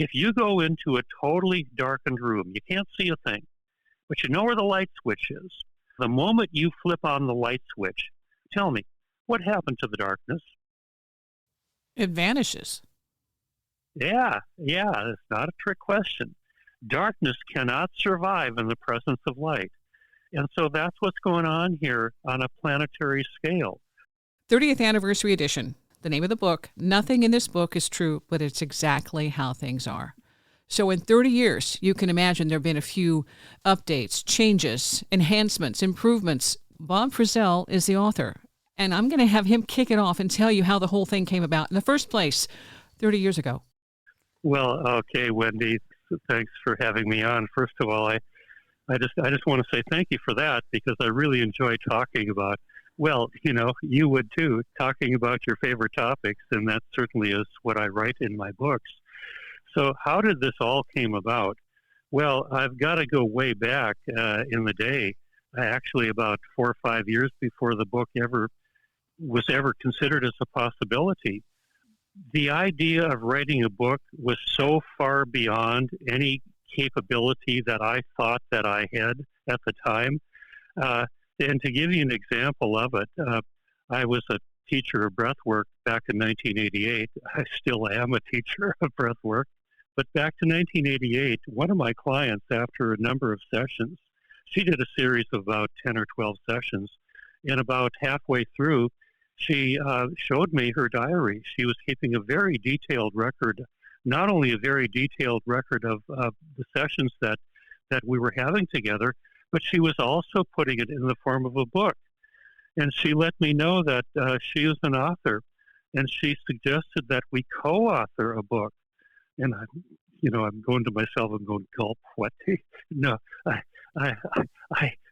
If you go into a totally darkened room, you can't see a thing, but you know where the light switch is. The moment you flip on the light switch, tell me, what happened to the darkness? It vanishes. Yeah, it's not a trick question. Darkness cannot survive in the presence of light. And so that's what's going on here on a planetary scale. 30th Anniversary Edition. The name of the book, nothing in this book is true, but it's exactly how things are. So in 30 years, you can imagine there have been a few updates, changes, enhancements, improvements. Bob Frissell is the author, and I'm going to have him kick it off and tell you how the whole thing came about in the first place 30 years ago. Well, okay, Wendy, thanks for having me on. First of all, I just want to say thank you for that, because I really enjoy talking about, well, you would too, talking about your favorite topics, and that certainly is what I write in my books. So how did this all came about? Well, I've got to go way back in the day, actually about 4 or 5 years before the book was ever considered as a possibility. The idea of writing a book was so far beyond any capability that I thought that I had at the time. And to give you an example of it, I was a teacher of breathwork back in 1988. I still am a teacher of breathwork. But back to 1988, one of my clients, after a number of sessions, she did a series of about 10 or 12 sessions, and about halfway through, she showed me her diary. She was keeping a very detailed record, not only a very detailed record of the sessions that we were having together, but she was also putting it in the form of a book. And she let me know that she is an author, and she suggested that we co-author a book. And I'm going to myself and going, gulp, what? No,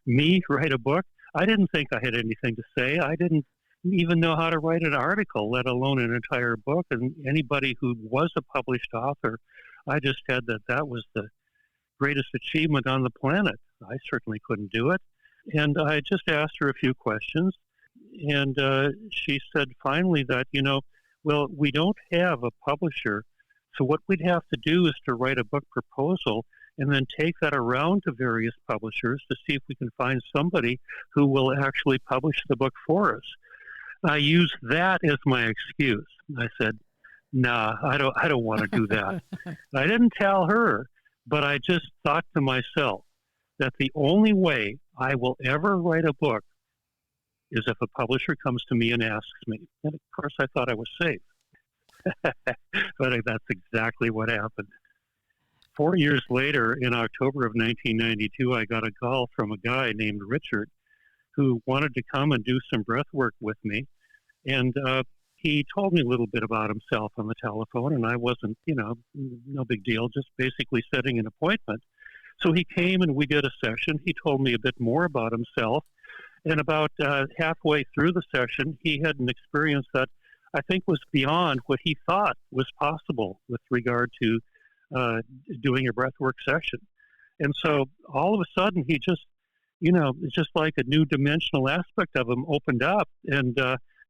me write a book? I didn't think I had anything to say. I didn't even know how to write an article, let alone an entire book. And anybody who was a published author, I just had that was the greatest achievement on the planet. I certainly couldn't do it. And I just asked her a few questions. And she said finally that, well, we don't have a publisher. So what we'd have to do is to write a book proposal and then take that around to various publishers to see if we can find somebody who will actually publish the book for us. I used that as my excuse. I said, nah, I don't want to do that. I didn't tell her, but I just thought to myself that the only way I will ever write a book is if a publisher comes to me and asks me. And of course, I thought I was safe. But that's exactly what happened. 4 years later, in October of 1992, I got a call from a guy named Richard who wanted to come and do some breath work with me. And he told me a little bit about himself on the telephone, and I wasn't, no big deal, just basically setting an appointment. So he came and we did a session. He told me a bit more about himself. And about halfway through the session, he had an experience that I think was beyond what he thought was possible with regard to doing a breathwork session. And so all of a sudden, he just, it's just like a new dimensional aspect of him opened up. And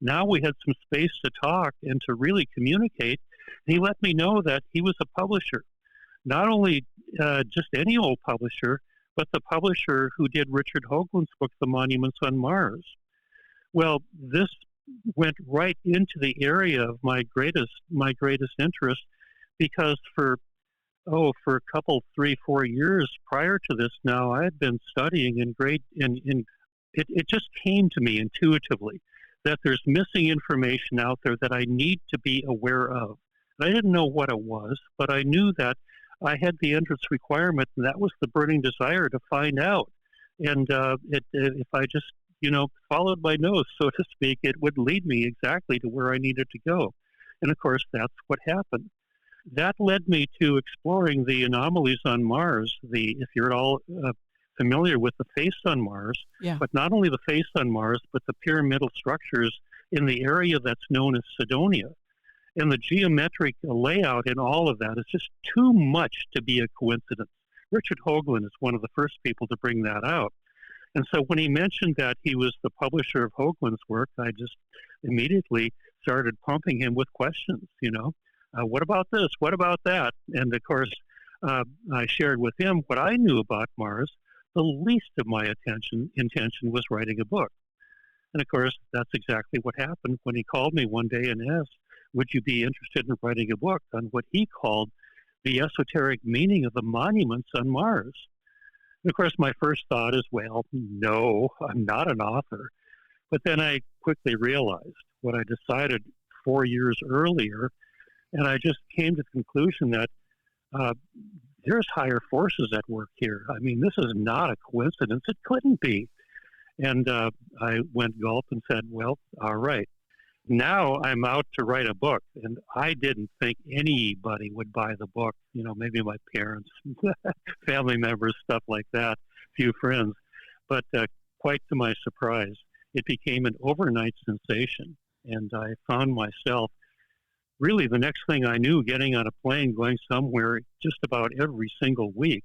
now we had some space to talk and to really communicate. And he let me know that he was a publisher, not only just any old publisher, but the publisher who did Richard Hoagland's book, The Monuments on Mars. Well, this went right into the area of my greatest interest, because for a couple, 3-4 years prior to this now, I had been studying it just came to me intuitively that there's missing information out there that I need to be aware of. I didn't know what it was, but I knew that I had the entrance requirement, and that was the burning desire to find out. And if I just followed my nose, so to speak, it would lead me exactly to where I needed to go. And of course, that's what happened. That led me to exploring the anomalies on Mars, if you're at all familiar with the face on Mars, but not only the face on Mars, but the pyramidal structures in the area that's known as Cydonia. And the geometric layout in all of that is just too much to be a coincidence. Richard Hoagland is one of the first people to bring that out. And so when he mentioned that he was the publisher of Hoagland's work, I just immediately started pumping him with questions, What about this? What about that? And of course, I shared with him what I knew about Mars. The least of my intention was writing a book. And of course, that's exactly what happened when he called me one day and asked, would you be interested in writing a book on what he called the esoteric meaning of the monuments on Mars? And of course, my first thought is, well, no, I'm not an author. But then I quickly realized what I decided 4 years earlier, and I just came to the conclusion that there's higher forces at work here. I mean, this is not a coincidence. It couldn't be. And I went gulp and said, well, all right. Now I'm out to write a book. And I didn't think anybody would buy the book. You know, maybe my parents, family members, stuff like that, few friends. But quite to my surprise, it became an overnight sensation. And I found myself really the next thing I knew, getting on a plane, going somewhere just about every single week,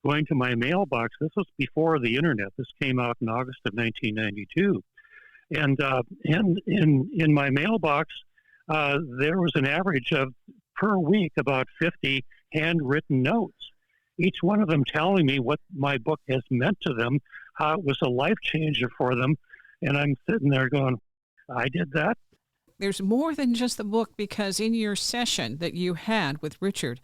going to my mailbox. This was before the internet. This came out in August of 1992. And in my mailbox, there was an average of, per week, about 50 handwritten notes, each one of them telling me what my book has meant to them, how it was a life changer for them. And I'm sitting there going, I did that? There's more than just the book, because in your session that you had with Richard,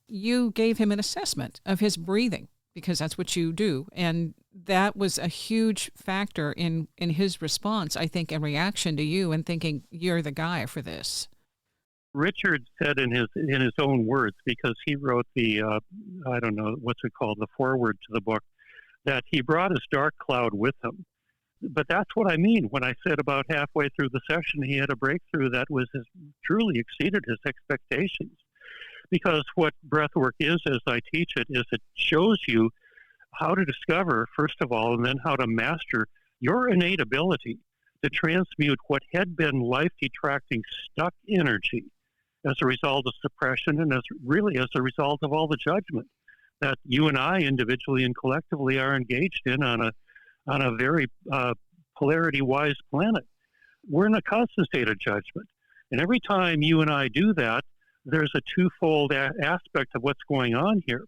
you gave him an assessment of his breathing, because that's what you do. And that was a huge factor in his response, I think, and reaction to you and thinking, you're the guy for this. Richard said in his own words, because he wrote the, I don't know, what's it called, the foreword to the book, that he brought his dark cloud with him. But that's what I mean when I said about halfway through the session he had a breakthrough that was truly exceeded his expectations. Because what breathwork is, as I teach it, is it shows you how to discover, first of all, and then how to master your innate ability to transmute what had been life-detracting stuck energy as a result of suppression and as a result of all the judgment that you and I individually and collectively are engaged in on a very polarity-wise planet. We're in a constant state of judgment. And every time you and I do that, there's a twofold aspect of what's going on here.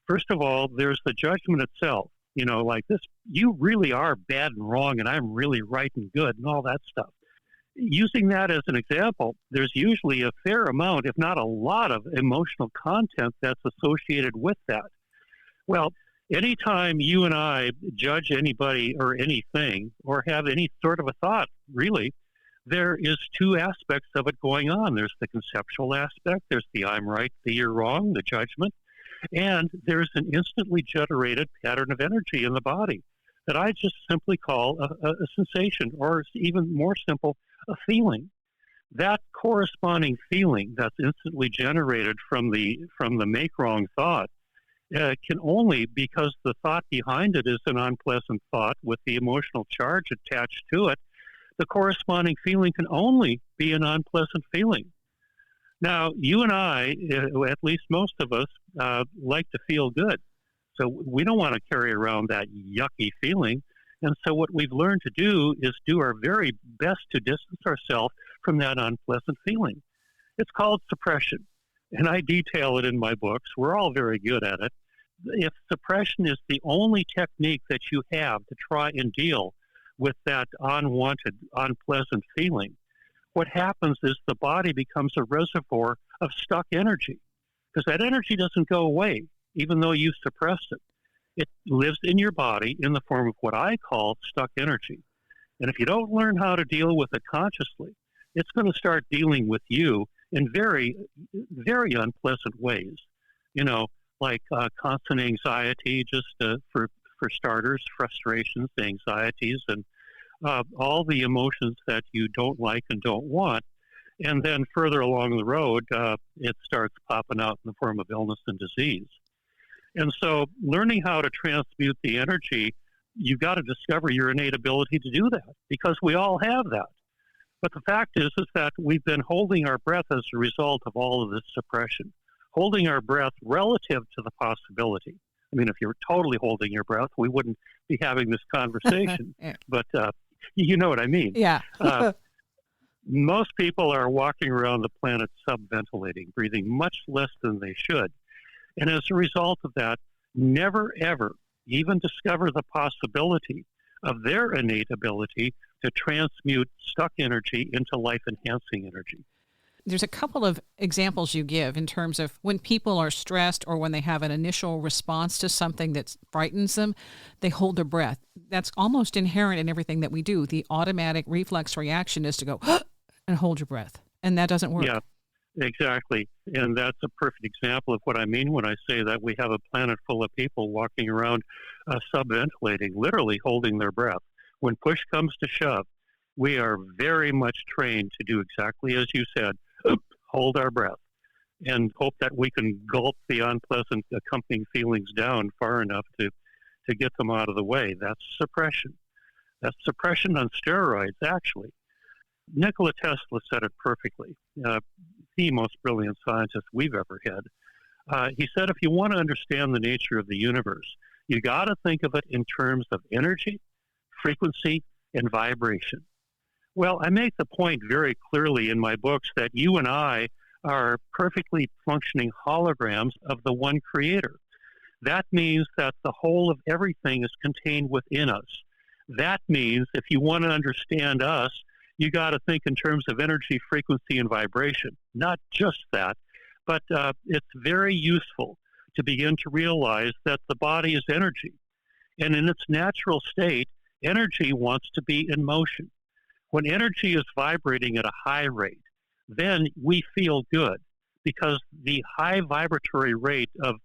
First of all, there's the judgment itself. You know, like this, you really are bad and wrong, and I'm really right and good, and all that stuff. Using that as an example, there's usually a fair amount, if not a lot, of emotional content that's associated with that. Well, anytime you and I judge anybody or anything or have any sort of a thought, really, there is two aspects of it going on. There's the conceptual aspect, there's the I'm right, the you're wrong, the judgment, and there's an instantly generated pattern of energy in the body that I just simply call a sensation, or even more simple, a feeling. That corresponding feeling that's instantly generated from the make wrong thought can only, because the thought behind it is an unpleasant thought with the emotional charge attached to it, the corresponding feeling can only be an unpleasant feeling. Now, you and I, at least most of us, like to feel good. So we don't want to carry around that yucky feeling. And so what we've learned to do is do our very best to distance ourselves from that unpleasant feeling. It's called suppression. And I detail it in my books. We're all very good at it. If suppression is the only technique that you have to try and deal with that unwanted, unpleasant feeling, what happens is the body becomes a reservoir of stuck energy, because that energy doesn't go away, even though you suppress it. It lives in your body in the form of what I call stuck energy. And if you don't learn how to deal with it consciously, it's going to start dealing with you in very, very unpleasant ways. You know, like constant anxiety, just for starters, frustrations, anxieties, and all the emotions that you don't like and don't want. And then further along the road, it starts popping out in the form of illness and disease. And so learning how to transmute the energy, you've got to discover your innate ability to do that, because we all have that. But the fact is that we've been holding our breath as a result of all of this suppression, holding our breath relative to the possibility. I mean, if you were totally holding your breath, we wouldn't be having this conversation. Yeah. But you know what I mean. Yeah. Most people are walking around the planet subventilating, breathing much less than they should. And as a result of that, never ever even discover the possibility of their innate ability to transmute stuck energy into life-enhancing energy. There's a couple of examples you give in terms of when people are stressed or when they have an initial response to something that frightens them, they hold their breath. That's almost inherent in everything that we do. The automatic reflex reaction is to go and hold your breath, and that doesn't work. Yeah, exactly. And that's a perfect example of what I mean when I say that we have a planet full of people walking around subventilating, literally holding their breath. When push comes to shove, we are very much trained to do exactly as you said, hold our breath, and hope that we can gulp the unpleasant accompanying feelings down far enough to get them out of the way. That's suppression. That's suppression on steroids, actually. Nikola Tesla said it perfectly, the most brilliant scientist we've ever had. He said, if you want to understand the nature of the universe, you got to think of it in terms of energy, frequency, and vibration. Well, I make the point very clearly in my books that you and I are perfectly functioning holograms of the one creator. That means that the whole of everything is contained within us. That means if you want to understand us, you got to think in terms of energy, frequency, and vibration. Not just that, but it's very useful to begin to realize that the body is energy. And in its natural state, energy wants to be in motion. When energy is vibrating at a high rate, then we feel good because the high vibratory rate of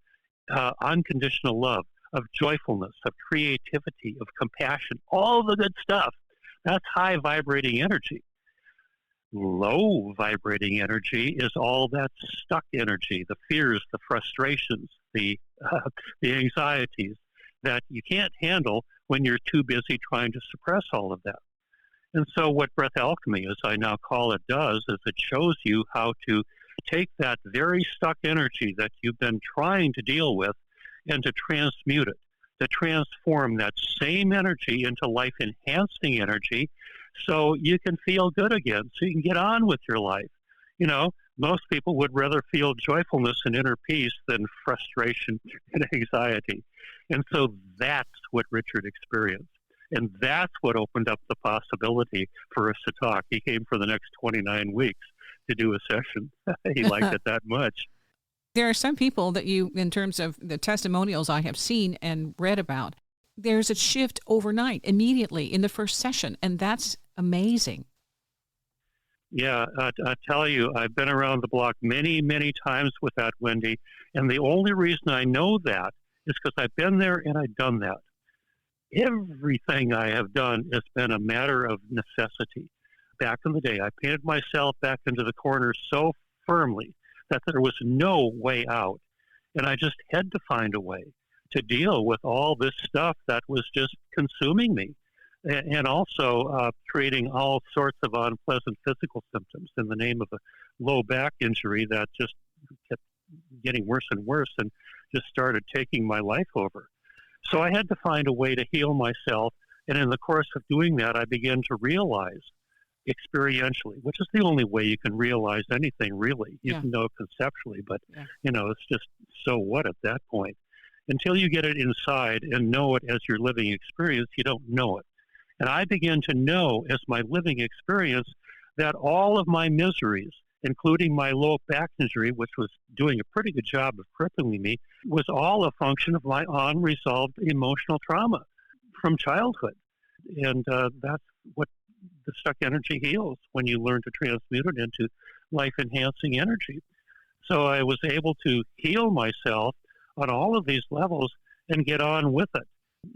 unconditional love, of joyfulness, of creativity, of compassion, all the good stuff, that's high vibrating energy. Low vibrating energy is all that stuck energy, the fears, the frustrations, the anxieties that you can't handle when you're too busy trying to suppress all of that. And so what Breath Alchemy, as I now call it, does is it shows you how to take that very stuck energy that you've been trying to deal with and to transmute it, to transform that same energy into life-enhancing energy so you can feel good again, so you can get on with your life. You know, most people would rather feel joyfulness and inner peace than frustration and anxiety. And so that's what Richard experienced. And that's what opened up the possibility for us to talk. He came for the next 29 weeks to do a session. He liked it that much. There are some people that you, in terms of the testimonials I have seen and read about, there's a shift overnight, immediately in the first session, and that's amazing. Yeah, I tell you, I've been around the block many, many times with that, Wendy, and the only reason I know that is because I've been there and I've done that. Everything I have done has been a matter of necessity. Back in the day, I painted myself back into the corner so firmly that there was no way out. And I just had to find a way to deal with all this stuff that was just consuming me and also creating all sorts of unpleasant physical symptoms in the name of a low back injury that just kept getting worse and worse and just started taking my life over. So I had to find a way to heal myself, and in the course of doing that, I began to realize experientially, which is the only way you can realize anything, really. You can know conceptually, but, you know, it's just so what at that point. Until you get it inside and know it as your living experience, you don't know it. And I began to know as my living experience that all of my miseries, including my low back injury, which was doing a pretty good job of crippling me, was all a function of my unresolved emotional trauma from childhood. And that's what the stuck energy heals, when you learn to transmute it into life-enhancing energy. So I was able to heal myself on all of these levels and get on with it,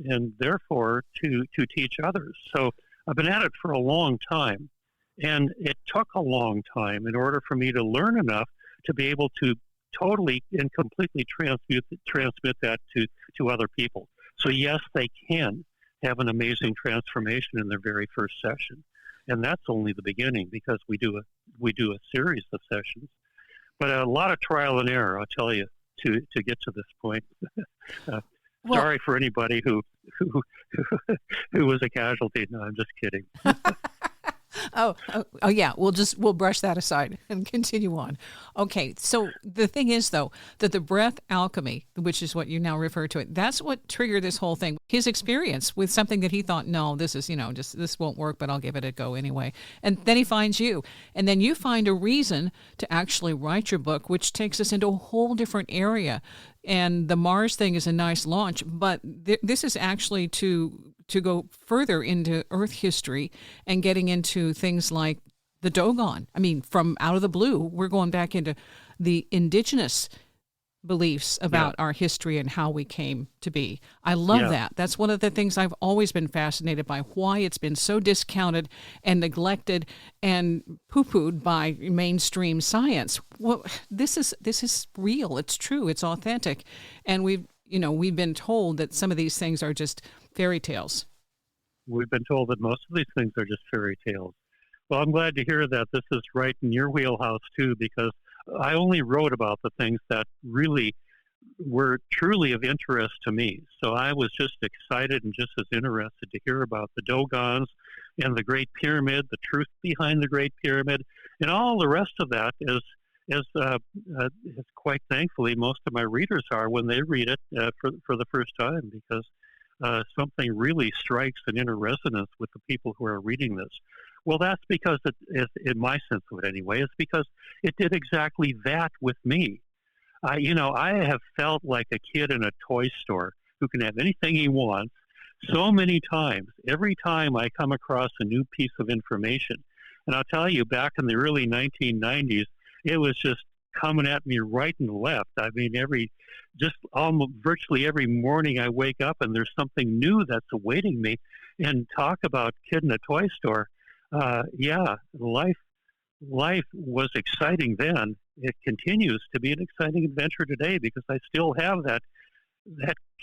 and therefore to teach others. So I've been at it for a long time. And it took a long time in order for me to learn enough to be able to totally and completely transmit that to other people. So yes, they can have an amazing transformation in their very first session. And that's only the beginning, because we do a series of sessions. But a lot of trial and error, I'll tell you, to get to this point. Sorry for anybody who was a casualty. No, I'm just kidding. Oh, yeah. We'll brush that aside and continue on. Okay. So the thing is, though, that the breath alchemy, which is what you now refer to it, that's what triggered this whole thing. His experience with something that he thought, no, this is, just this won't work, but I'll give it a go anyway. And then he finds you, and then you find a reason to actually write your book, which takes us into a whole different area. And the Mars thing is a nice launch, but this is actually to go further into Earth history and getting into things like the Dogon. I mean, from out of the blue, we're going back into the indigenous beliefs about our history and how we came to be. I love that. That's one of the things I've always been fascinated by, why it's been so discounted and neglected and poo-pooed by mainstream science. Well, this is real. It's true. It's authentic. And we've been told that some of these things are just fairy tales. We've been told that most of these things are just fairy tales. Well, I'm glad to hear that this is right in your wheelhouse, too, because I only wrote about the things that really were truly of interest to me. So I was just excited and just as interested to hear about the Dogons and the Great Pyramid, the truth behind the Great Pyramid, and all the rest of that, as quite thankfully most of my readers are when they read it for the first time, because something really strikes an inner resonance with the people who are reading this. Well, that's because, in my sense of it anyway, it's because it did exactly that with me. I have felt like a kid in a toy store who can have anything he wants so many times, every time I come across a new piece of information. And I'll tell you, back in the early 1990s, it was just coming at me right and left. I mean, virtually every morning I wake up and there's something new that's awaiting me. And talk about kid in a toy store. Life was exciting then. It continues to be an exciting adventure today because I still have that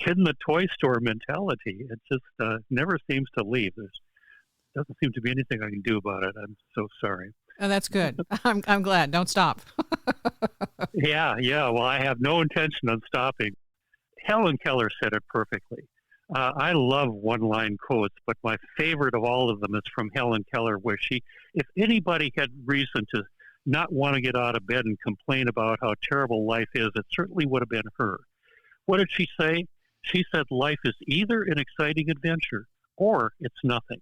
kid in the toy store mentality. It just never seems to leave. There doesn't seem to be anything I can do about it. I'm so sorry. Oh, that's good. I'm glad. Don't stop. Yeah. Well, I have no intention of stopping. Helen Keller said it perfectly. I love one-line quotes, but my favorite of all of them is from Helen Keller, where if anybody had reason to not want to get out of bed and complain about how terrible life is, it certainly would have been her. What did she say? She said life is either an exciting adventure or it's nothing.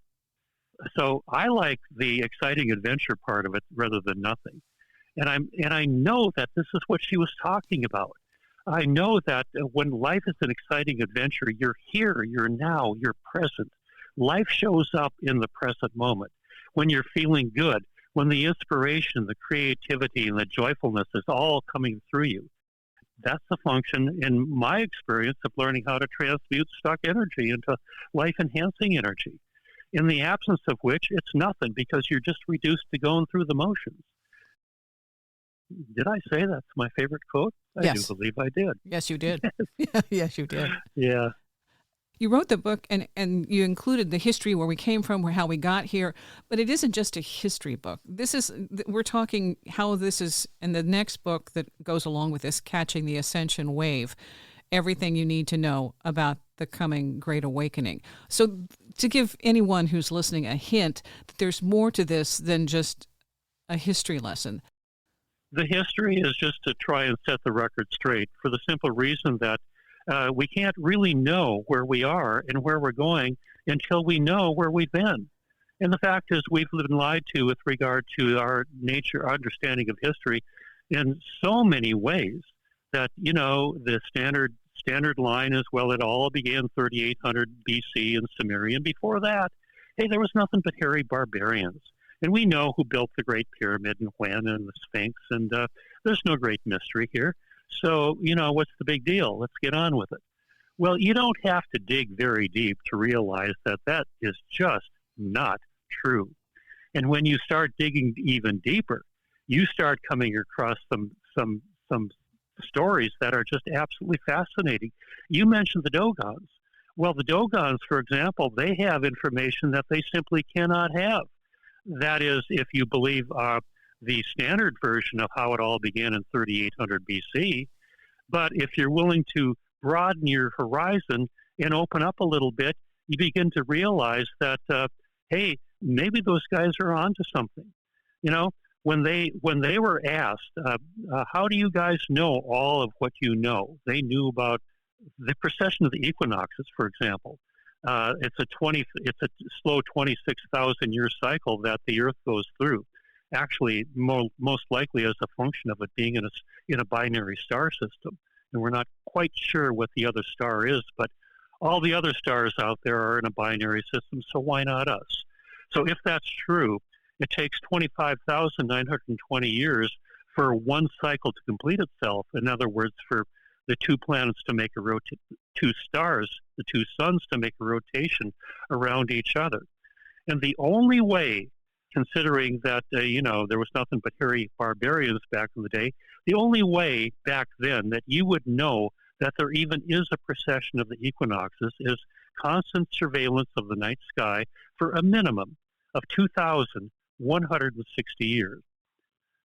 So I like the exciting adventure part of it rather than nothing. And I know that this is what she was talking about. I know that when life is an exciting adventure, you're here, you're now, you're present. Life shows up in the present moment. When you're feeling good, when the inspiration, the creativity, and the joyfulness is all coming through you. That's the function, in my experience, of learning how to transmute stuck energy into life-enhancing energy. In the absence of which, it's nothing because you're just reduced to going through the motions. Did I say that's my favorite quote? Yes. I do believe I did. Yes, you did. Yes, you did. Yeah. You wrote the book and you included the history, where we came from, how we got here, but it isn't just a history book. We're talking how this is, and the next book that goes along with this, Catching the Ascension Wave, everything you need to know about the coming Great Awakening. So to give anyone who's listening a hint that there's more to this than just a history lesson. The history is just to try and set the record straight, for the simple reason that we can't really know where we are and where we're going until we know where we've been. And the fact is, we've been lied to with regard to our understanding of history in so many ways that, the standard line is, well, it all began 3800 BC in Sumeria. And before that, hey, there was nothing but hairy barbarians. And we know who built the Great Pyramid and when, and the Sphinx, and there's no great mystery here. So, what's the big deal? Let's get on with it. Well, you don't have to dig very deep to realize that that is just not true. And when you start digging even deeper, you start coming across some stories that are just absolutely fascinating. You mentioned the Dogons. Well, the Dogons, for example, they have information that they simply cannot have. That is, if you believe the standard version of how it all began in 3800 BC. But if you're willing to broaden your horizon and open up a little bit, you begin to realize that, hey, maybe those guys are onto something. You know, when they were asked, how do you guys know all of what you know? They knew about the precession of the equinoxes, for example. It's a slow 26,000 year cycle that the Earth goes through. Actually, most likely as a function of it being in a binary star system, and we're not quite sure what the other star is, but all the other stars out there are in a binary system, so why not us? So if that's true, it takes 25,920 years for one cycle to complete itself. In other words, for the two planets to make two stars, the two suns to make a rotation around each other. And the only way, considering that, there was nothing but hairy barbarians back in the day, the only way back then that you would know that there even is a precession of the equinoxes is constant surveillance of the night sky for a minimum of 2,160 years.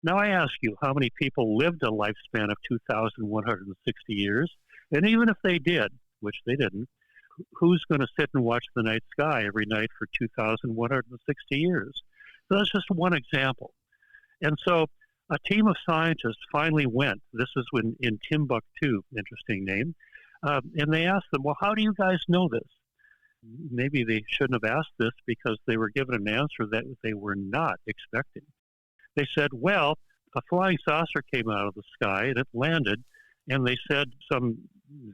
Now I ask you, how many people lived a lifespan of 2,160 years? And even if they did, which they didn't, who's going to sit and watch the night sky every night for 2,160 years? So that's just one example. And so a team of scientists finally went, this is in Timbuktu, interesting name, and they asked them, well, how do you guys know this? Maybe they shouldn't have asked this because they were given an answer that they were not expecting. They said, well, a flying saucer came out of the sky and it landed, and they said some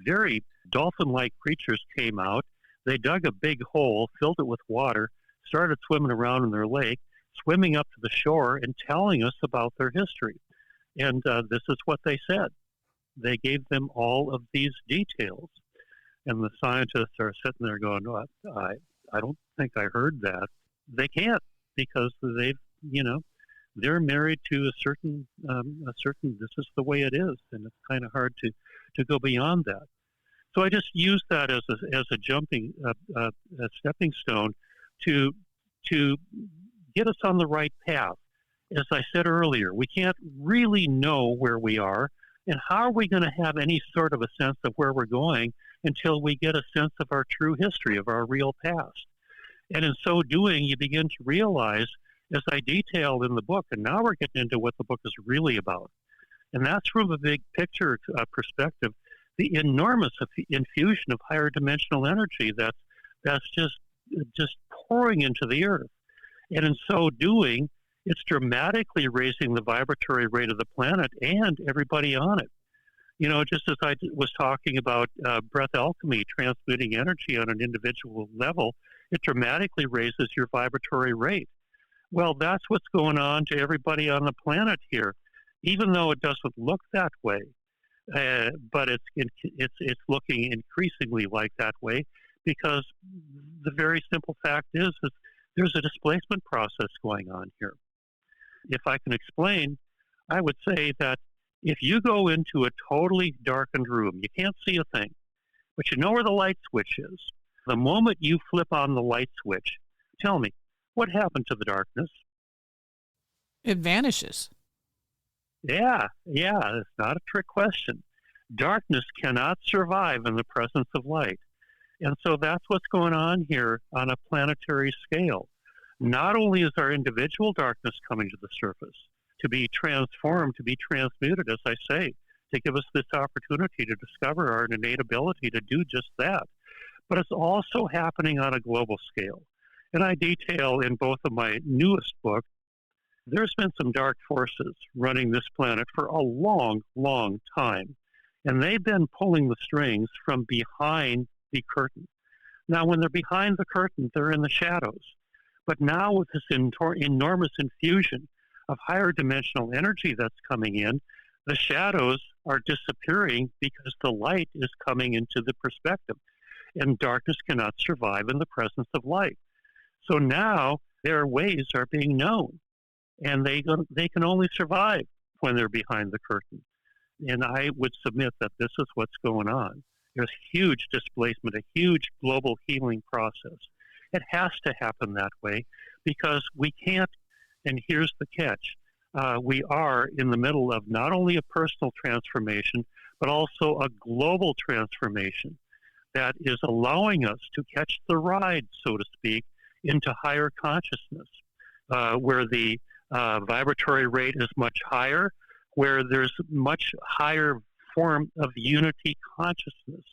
very dolphin-like creatures came out. They dug a big hole, filled it with water, started swimming around in their lake, swimming up to the shore and telling us about their history. And this is what they said. They gave them all of these details. And the scientists are sitting there going, oh, I don't think I heard that. They can't, because they're married to a certain, this is the way it is. And it's kind of hard to go beyond that. So I just use that as a jumping, a stepping stone to get us on the right path. As I said earlier, we can't really know where we are, and how are we going to have any sort of a sense of where we're going until we get a sense of our true history, of our real past? And in so doing, you begin to realize, as I detailed in the book, and now we're getting into what the book is really about, and that's from a big picture perspective, the enormous infusion of higher dimensional energy that's just pouring into the Earth. And in so doing, it's dramatically raising the vibratory rate of the planet and everybody on it. Just as I was talking about Breath Alchemy, transmuting energy on an individual level, it dramatically raises your vibratory rate. Well, that's what's going on to everybody on the planet here, even though it doesn't look that way. But it's looking increasingly like that way, because the very simple fact is there's a displacement process going on here. If I can explain, I would say that if you go into a totally darkened room, you can't see a thing, but you know where the light switch is. The moment you flip on the light switch, tell me, what happened to the darkness? It vanishes. Yeah, it's not a trick question. Darkness cannot survive in the presence of light. And so that's what's going on here on a planetary scale. Not only is our individual darkness coming to the surface to be transformed, to be transmuted, as I say, to give us this opportunity to discover our innate ability to do just that, but it's also happening on a global scale. And I detail in both of my newest books, there's been some dark forces running this planet for a long, long time. And they've been pulling the strings from behind the curtain. Now, when they're behind the curtain, they're in the shadows. But now with this enormous infusion of higher dimensional energy that's coming in, the shadows are disappearing because the light is coming into the perspective. And darkness cannot survive in the presence of light. So now their ways are being known. And they can only survive when they're behind the curtain. And I would submit that this is what's going on. There's huge displacement, a huge global healing process. It has to happen that way because we can't, and here's the catch, we are in the middle of not only a personal transformation, but also a global transformation that is allowing us to catch the ride, so to speak, into higher consciousness, where the vibratory rate is much higher, where there's much higher form of unity consciousness.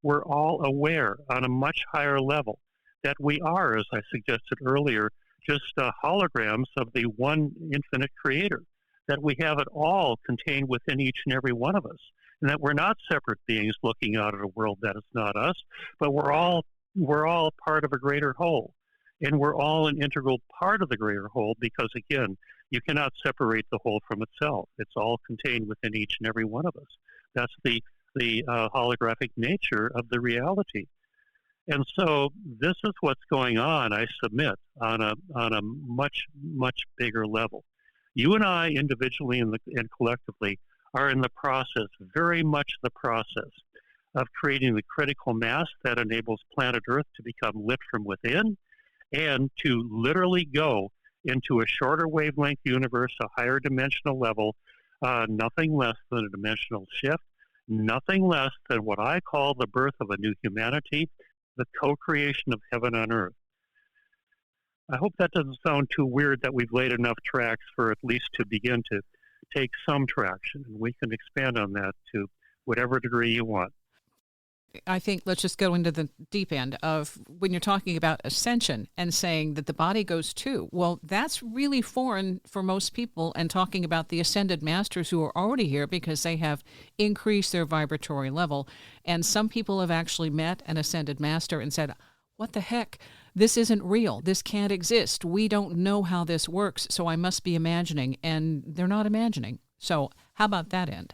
We're all aware on a much higher level that we are, as I suggested earlier, just holograms of the one infinite creator, that we have it all contained within each and every one of us, and that we're not separate beings looking out at a world that is not us, but we're all part of a greater whole. And we're all an integral part of the greater whole because, again, you cannot separate the whole from itself. It's all contained within each and every one of us. That's the holographic nature of the reality. And so this is what's going on, I submit, on a much, much bigger level. You and I, individually and collectively, are in the process, very much the process, of creating the critical mass that enables planet Earth to become lit from within and to literally go into a shorter wavelength universe, a higher dimensional level, nothing less than a dimensional shift, nothing less than what I call the birth of a new humanity, the co-creation of heaven on earth. I hope that doesn't sound too weird, that we've laid enough tracks for at least to begin to take some traction, and we can expand on that to whatever degree you want. I think let's just go into the deep end of when you're talking about ascension and saying that the body goes too. Well, that's really foreign for most people, and talking about the ascended masters who are already here because they have increased their vibratory level. And some people have actually met an ascended master and said, what the heck? This isn't real. This can't exist. We don't know how this works, so I must be imagining. And they're not imagining. So how about that end?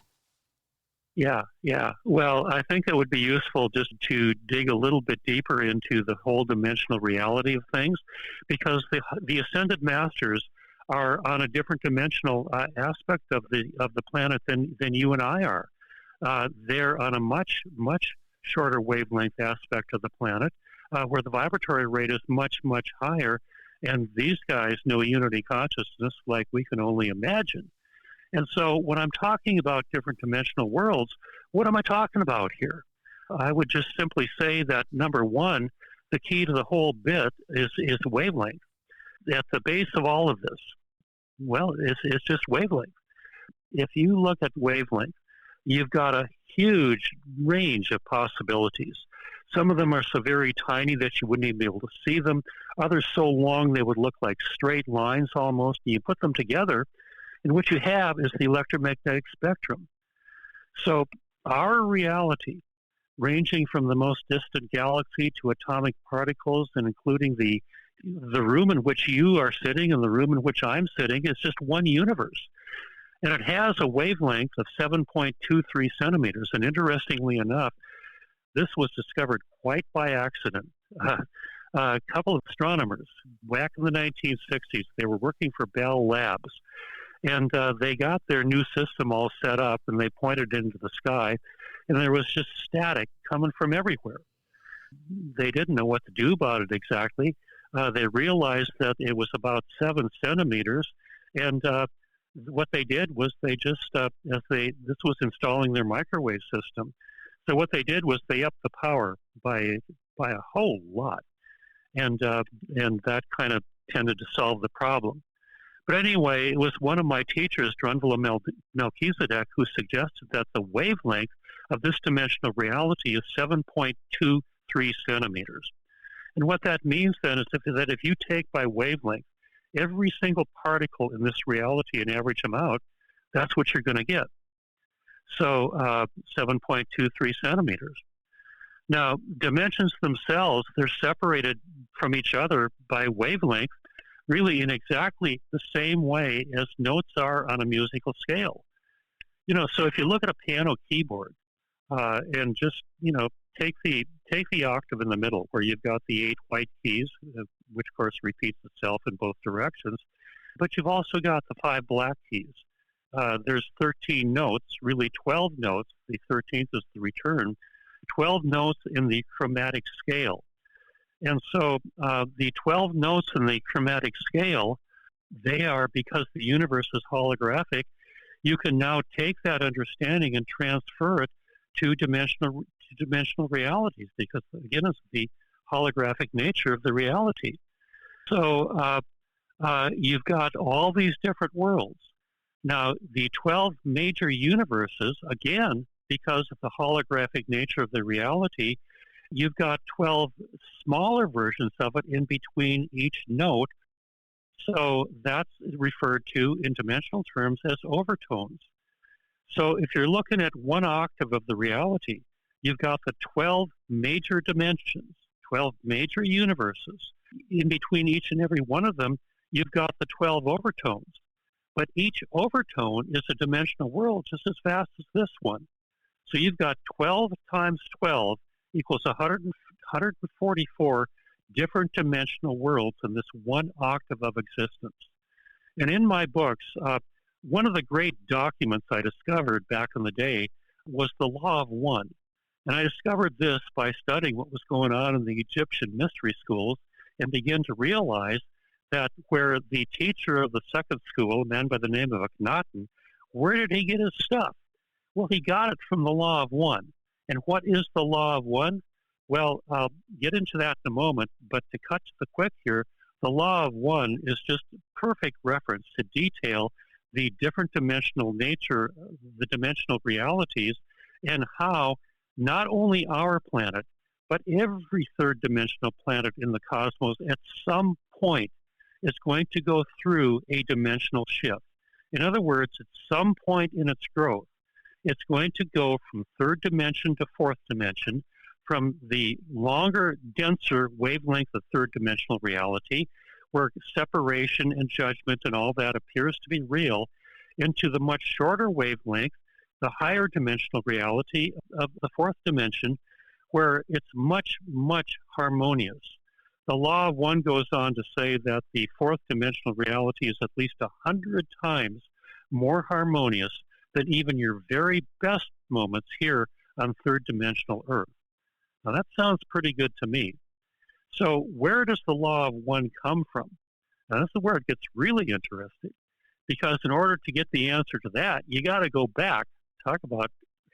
Yeah. Well, I think it would be useful just to dig a little bit deeper into the whole dimensional reality of things, because the ascended masters are on a different dimensional aspect of the planet than you and I are. They're on a much, much shorter wavelength aspect of the planet, where the vibratory rate is much, much higher, and these guys know unity consciousness like we can only imagine. And so when I'm talking about different dimensional worlds, what am I talking about here? I would just simply say that, number one, the key to the whole bit is wavelength. At the base of all of this, well, it's just wavelength. If you look at wavelength, you've got a huge range of possibilities. Some of them are so very tiny that you wouldn't even be able to see them. Others so long they would look like straight lines almost. You put them together, and what you have is the electromagnetic spectrum. So our reality, ranging from the most distant galaxy to atomic particles, and including the room in which you are sitting and the room in which I'm sitting, is just one universe. And it has a wavelength of 7.23 centimeters. And interestingly enough, this was discovered quite by accident. A couple of astronomers back in the 1960s, they were working for Bell Labs. And they got their new system all set up, and they pointed into the sky, and there was just static coming from everywhere. They didn't know what to do about it exactly. They realized that it was about 7 centimeters, and what they did was they just, this was installing their microwave system. So what they did was they upped the power by a whole lot, and that kind of tended to solve the problem. But anyway, it was one of my teachers, Drunvalo Melchizedek, who suggested that the wavelength of this dimensional reality is 7.23 centimeters. And what that means then is that if you take by wavelength every single particle in this reality and average them out, that's what you're going to get. So 7.23 centimeters. Now, dimensions themselves, they're separated from each other by wavelength, really in exactly the same way as notes are on a musical scale. So if you look at a piano keyboard and just, take the octave in the middle where you've got the 8 white keys, which of course repeats itself in both directions, but you've also got the 5 black keys. There's 13 notes, really 12 notes. The 13th is the return. 12 notes in the chromatic scale. And so the 12 notes in the chromatic scale, they are, because the universe is holographic, you can now take that understanding and transfer it to dimensional realities, because, again, it's the holographic nature of the reality. So you've got all these different worlds. Now, the 12 major universes, again, because of the holographic nature of the reality, you've got 12 smaller versions of it in between each note. So that's referred to in dimensional terms as overtones. So if you're looking at one octave of the reality, you've got the 12 major dimensions, 12 major universes. In between each and every one of them, you've got the 12 overtones. But each overtone is a dimensional world just as fast as this one. So you've got 12 times 12 equals 144 different dimensional worlds in this one octave of existence. And in my books, one of the great documents I discovered back in the day was the Law of One. And I discovered this by studying what was going on in the Egyptian mystery schools and began to realize that where the teacher of the second school, a man by the name of Akhenaten, where did he get his stuff? Well, he got it from the Law of One. And what is the Law of One? Well, I'll get into that in a moment, but to cut to the quick here, the Law of One is just a perfect reference to detail the different dimensional nature, the dimensional realities, and how not only our planet, but every third dimensional planet in the cosmos at some point is going to go through a dimensional shift. In other words, at some point in its growth, it's going to go from third dimension to fourth dimension, from the longer, denser wavelength of third dimensional reality, where separation and judgment and all that appears to be real, into the much shorter wavelength, the higher dimensional reality of the fourth dimension, where it's much, much harmonious. The Law of One goes on to say that the fourth dimensional reality is at least 100 times more harmonious than even your very best moments here on third dimensional Earth. Now that sounds pretty good to me. So where does the Law of One come from? Now this is where it gets really interesting, because in order to get the answer to that, you got to go back, talk about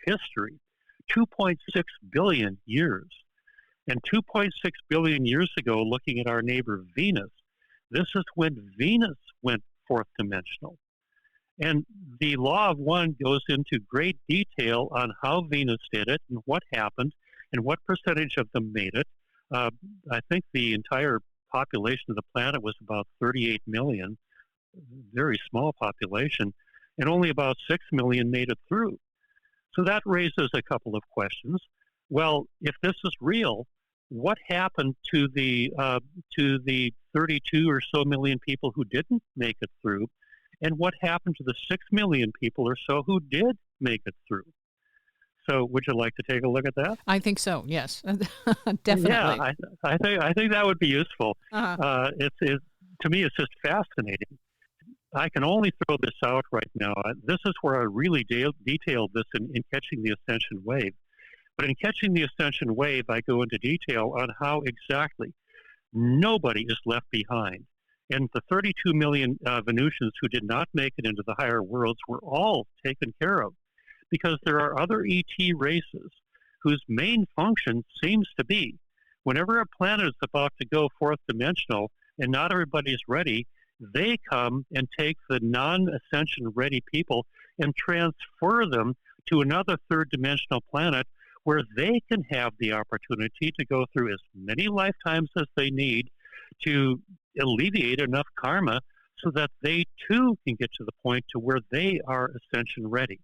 history, 2.6 billion years. And 2.6 billion years ago, looking at our neighbor Venus, this is when Venus went fourth dimensional. And the Law of One goes into great detail on how Venus did it and what happened and what percentage of them made it. I think the entire population of the planet was about 38 million, very small population, and only about 6 million made it through. So that raises a couple of questions. Well, if this is real, what happened to the 32 or so million people who didn't make it through? And what happened to the 6 million people or so who did make it through? So would you like to take a look at that? I think so, yes. Definitely. Yeah, I think that would be useful. Uh-huh. To me, it's just fascinating. I can only throw this out right now. This is where I really detailed this in Catching the Ascension Wave. But in Catching the Ascension Wave, I go into detail on how exactly nobody is left behind. And the 32 million Venusians who did not make it into the higher worlds were all taken care of, because there are other ET races whose main function seems to be, whenever a planet is about to go fourth dimensional and not everybody is ready, they come and take the non-ascension ready people and transfer them to another third dimensional planet where they can have the opportunity to go through as many lifetimes as they need to alleviate enough karma so that they too can get to the point to where they are ascension ready.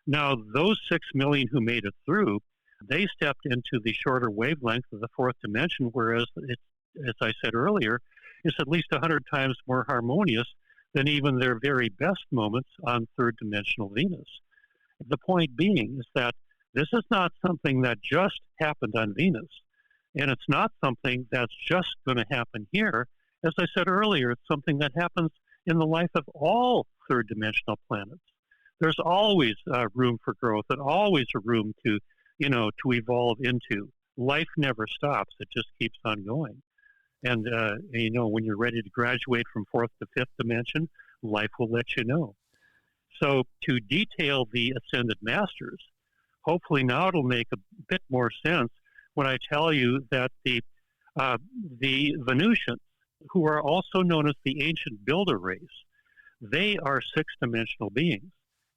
Now, those 6 million who made it through, they stepped into the shorter wavelength of the fourth dimension, whereas, as I said earlier, it's at least 100 times more harmonious than even their very best moments on third dimensional Venus. The point being is that this is not something that just happened on Venus, and it's not something that's just going to happen here. As I said earlier, it's something that happens in the life of all third dimensional planets. There's always room for growth and always a room to evolve into. Life never stops. It just keeps on going. And, when you're ready to graduate from fourth to fifth dimension, life will let you know. So to detail the Ascended Masters, hopefully now it'll make a bit more sense when I tell you that the Venusians, who are also known as the ancient builder race, they are six-dimensional beings,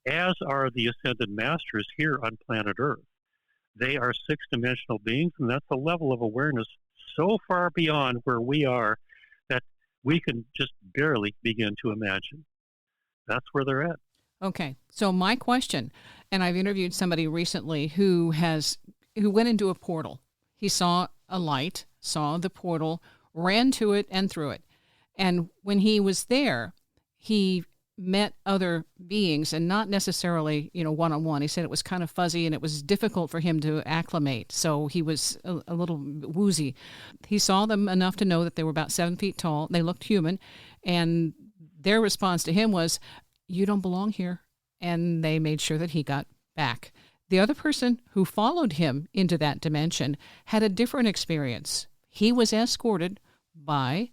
as are the ascended masters here on planet Earth. They are six-dimensional beings, and that's a level of awareness so far beyond where we are that we can just barely begin to imagine. That's where they're at. Okay. So my question, and I've interviewed somebody recently who went into a portal. He saw a light, saw the portal, ran to it and through it. And when he was there, he met other beings, and not necessarily, one-on-one. He said it was kind of fuzzy and it was difficult for him to acclimate. So he was a little woozy. He saw them enough to know that they were about 7 feet tall. They looked human. And their response to him was, "You don't belong here." And they made sure that he got back. The other person who followed him into that dimension had a different experience. He was escorted by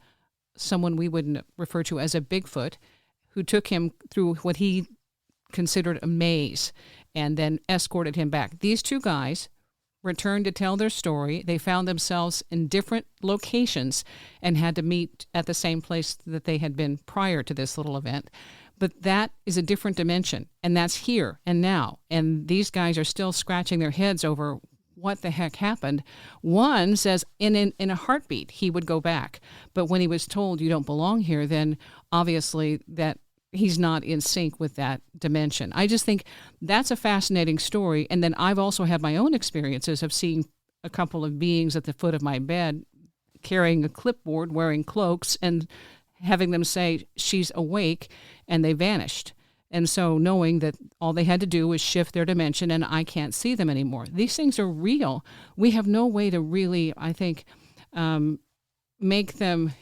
someone we wouldn't refer to as a Bigfoot, who took him through what he considered a maze and then escorted him back. These two guys returned to tell their story. They found themselves in different locations and had to meet at the same place that they had been prior to this little event. But that is a different dimension, and that's here and now. And these guys are still scratching their heads over what the heck happened. One says in a heartbeat he would go back. But when he was told you don't belong here, then obviously that he's not in sync with that dimension. I just think that's a fascinating story. And then I've also had my own experiences of seeing a couple of beings at the foot of my bed carrying a clipboard, wearing cloaks, and having them say, "She's awake," and they vanished. And so knowing that all they had to do was shift their dimension and I can't see them anymore. These things are real. We have no way to really, I think, make them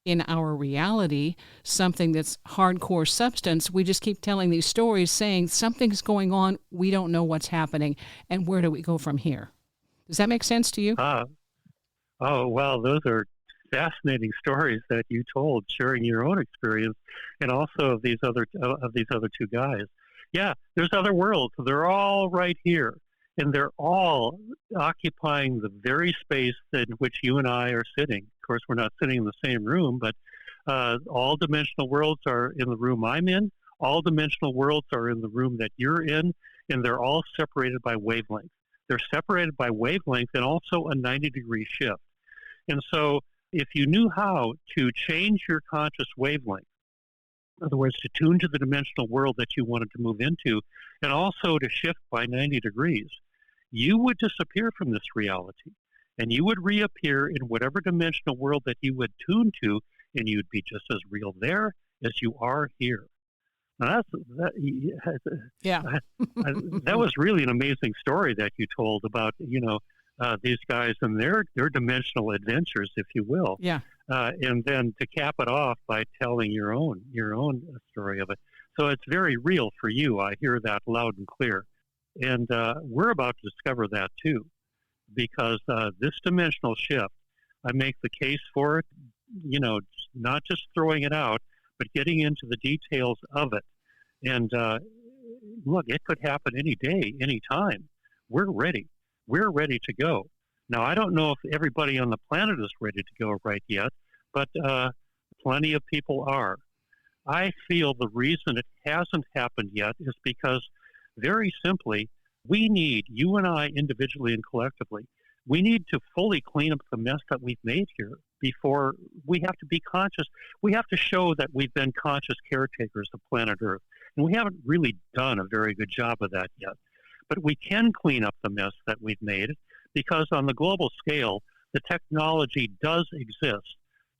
in our reality something that's hardcore substance. We just keep telling these stories saying something's going on. We don't know what's happening. And where do we go from here? Does that make sense to you? Oh, well, those are fascinating stories that you told, sharing your own experience, and also of these other two guys. Yeah, there's other worlds. They're all right here, and they're all occupying the very space in which you and I are sitting. Of course, we're not sitting in the same room, but all dimensional worlds are in the room I'm in. All dimensional worlds are in the room that you're in, and they're all separated by wavelength. They're separated by wavelength and also a 90-degree shift. And so if you knew how to change your conscious wavelength, in other words, to tune to the dimensional world that you wanted to move into, and also to shift by 90 degrees, you would disappear from this reality, and you would reappear in whatever dimensional world that you would tune to, and you'd be just as real there as you are here. Now that was really an amazing story that you told about, these guys and their dimensional adventures, if you will. Yeah. And then to cap it off by telling your own story of it. So it's very real for you. I hear that loud and clear. And we're about to discover that too, because this dimensional shift, I make the case for it, not just throwing it out, but getting into the details of it. And look, it could happen any day, any time. We're ready. We're ready to go. Now, I don't know if everybody on the planet is ready to go right yet, but plenty of people are. I feel the reason it hasn't happened yet is because, very simply, we need, you and I individually and collectively, we need to fully clean up the mess that we've made here before we have to be conscious. We have to show that we've been conscious caretakers of planet Earth. And we haven't really done a very good job of that yet. But we can clean up the mess that we've made because on the global scale, the technology does exist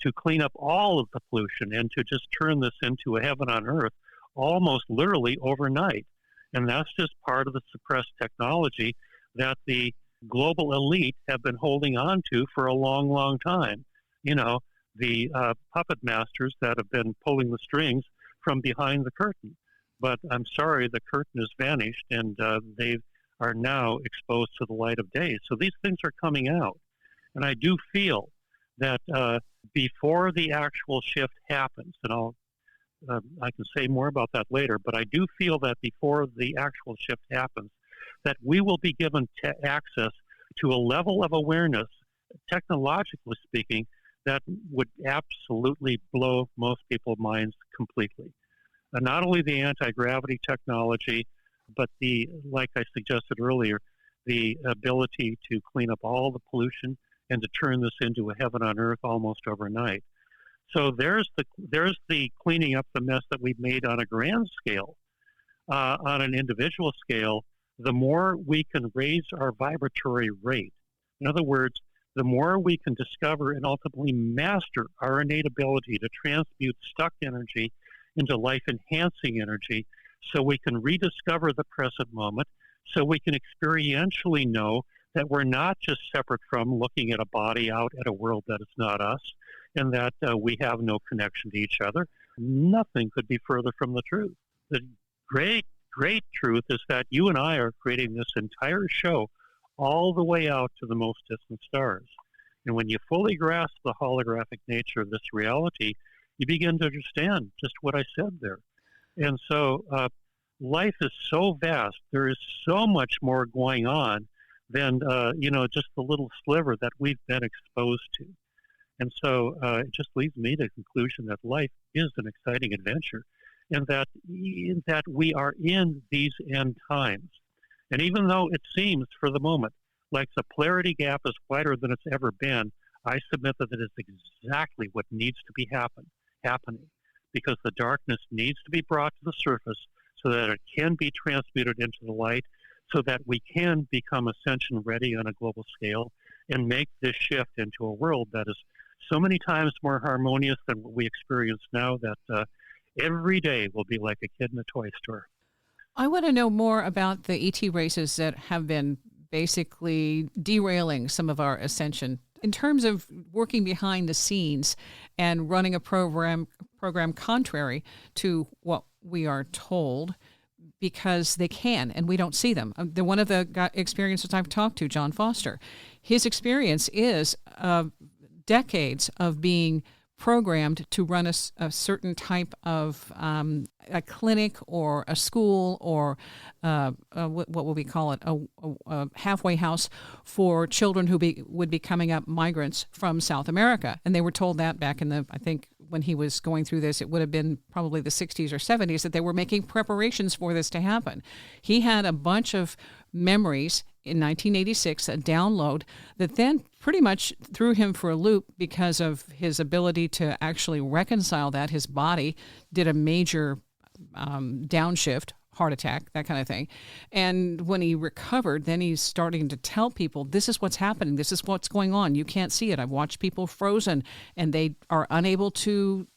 to clean up all of the pollution and to just turn this into a heaven on earth almost literally overnight. And that's just part of the suppressed technology that the global elite have been holding on to for a long, long time. The puppet masters that have been pulling the strings from behind the curtain. But I'm sorry, the curtain has vanished, and they are now exposed to the light of day. So these things are coming out. And I do feel that before the actual shift happens, and I can say more about that later, but I do feel that before the actual shift happens, that we will be given access to a level of awareness, technologically speaking, that would absolutely blow most people's minds completely. Not only the anti-gravity technology, but like I suggested earlier, the ability to clean up all the pollution and to turn this into a heaven on earth almost overnight. So there's the cleaning up the mess that we've made on a grand scale. On an individual scale, the more we can raise our vibratory rate, in other words, the more we can discover and ultimately master our innate ability to transmute stuck energy into life-enhancing energy, so we can rediscover the present moment, so we can experientially know that we're not just separate from looking at a body out at a world that is not us, and that we have no connection to each other. Nothing could be further from the truth. The great truth is that you and I are creating this entire show all the way out to the most distant stars. And when you fully grasp the holographic nature of this reality, you begin to understand just what I said there. And so life is so vast. There is so much more going on than, just the little sliver that we've been exposed to. And so it just leads me to the conclusion that life is an exciting adventure, and that we are in these end times. And even though it seems for the moment like the polarity gap is wider than it's ever been, I submit that it is exactly what needs to be happening, because the darkness needs to be brought to the surface so that it can be transmuted into the light, so that we can become ascension ready on a global scale and make this shift into a world that is so many times more harmonious than what we experience now, that every day will be like a kid in a toy store. I want to know more about the ET races that have been basically derailing some of our ascension in terms of working behind the scenes and running a program contrary to what we are told, because they can, and we don't see them. One of the experiences I've talked to, John Foster, his experience is decades of being programmed to run a certain type of a clinic or a school or what will we call it, a halfway house for children who would be coming up migrants from South America. And they were told that back in I think when he was going through this, it would have been probably the 60s or 70s, that they were making preparations for this to happen. He had a bunch of memories in 1986, a download that then pretty much threw him for a loop because of his ability to actually reconcile that. His body did a major downshift, heart attack, that kind of thing. And when he recovered, then he's starting to tell people, this is what's happening. This is what's going on. You can't see it. I've watched people frozen, and they are unable to,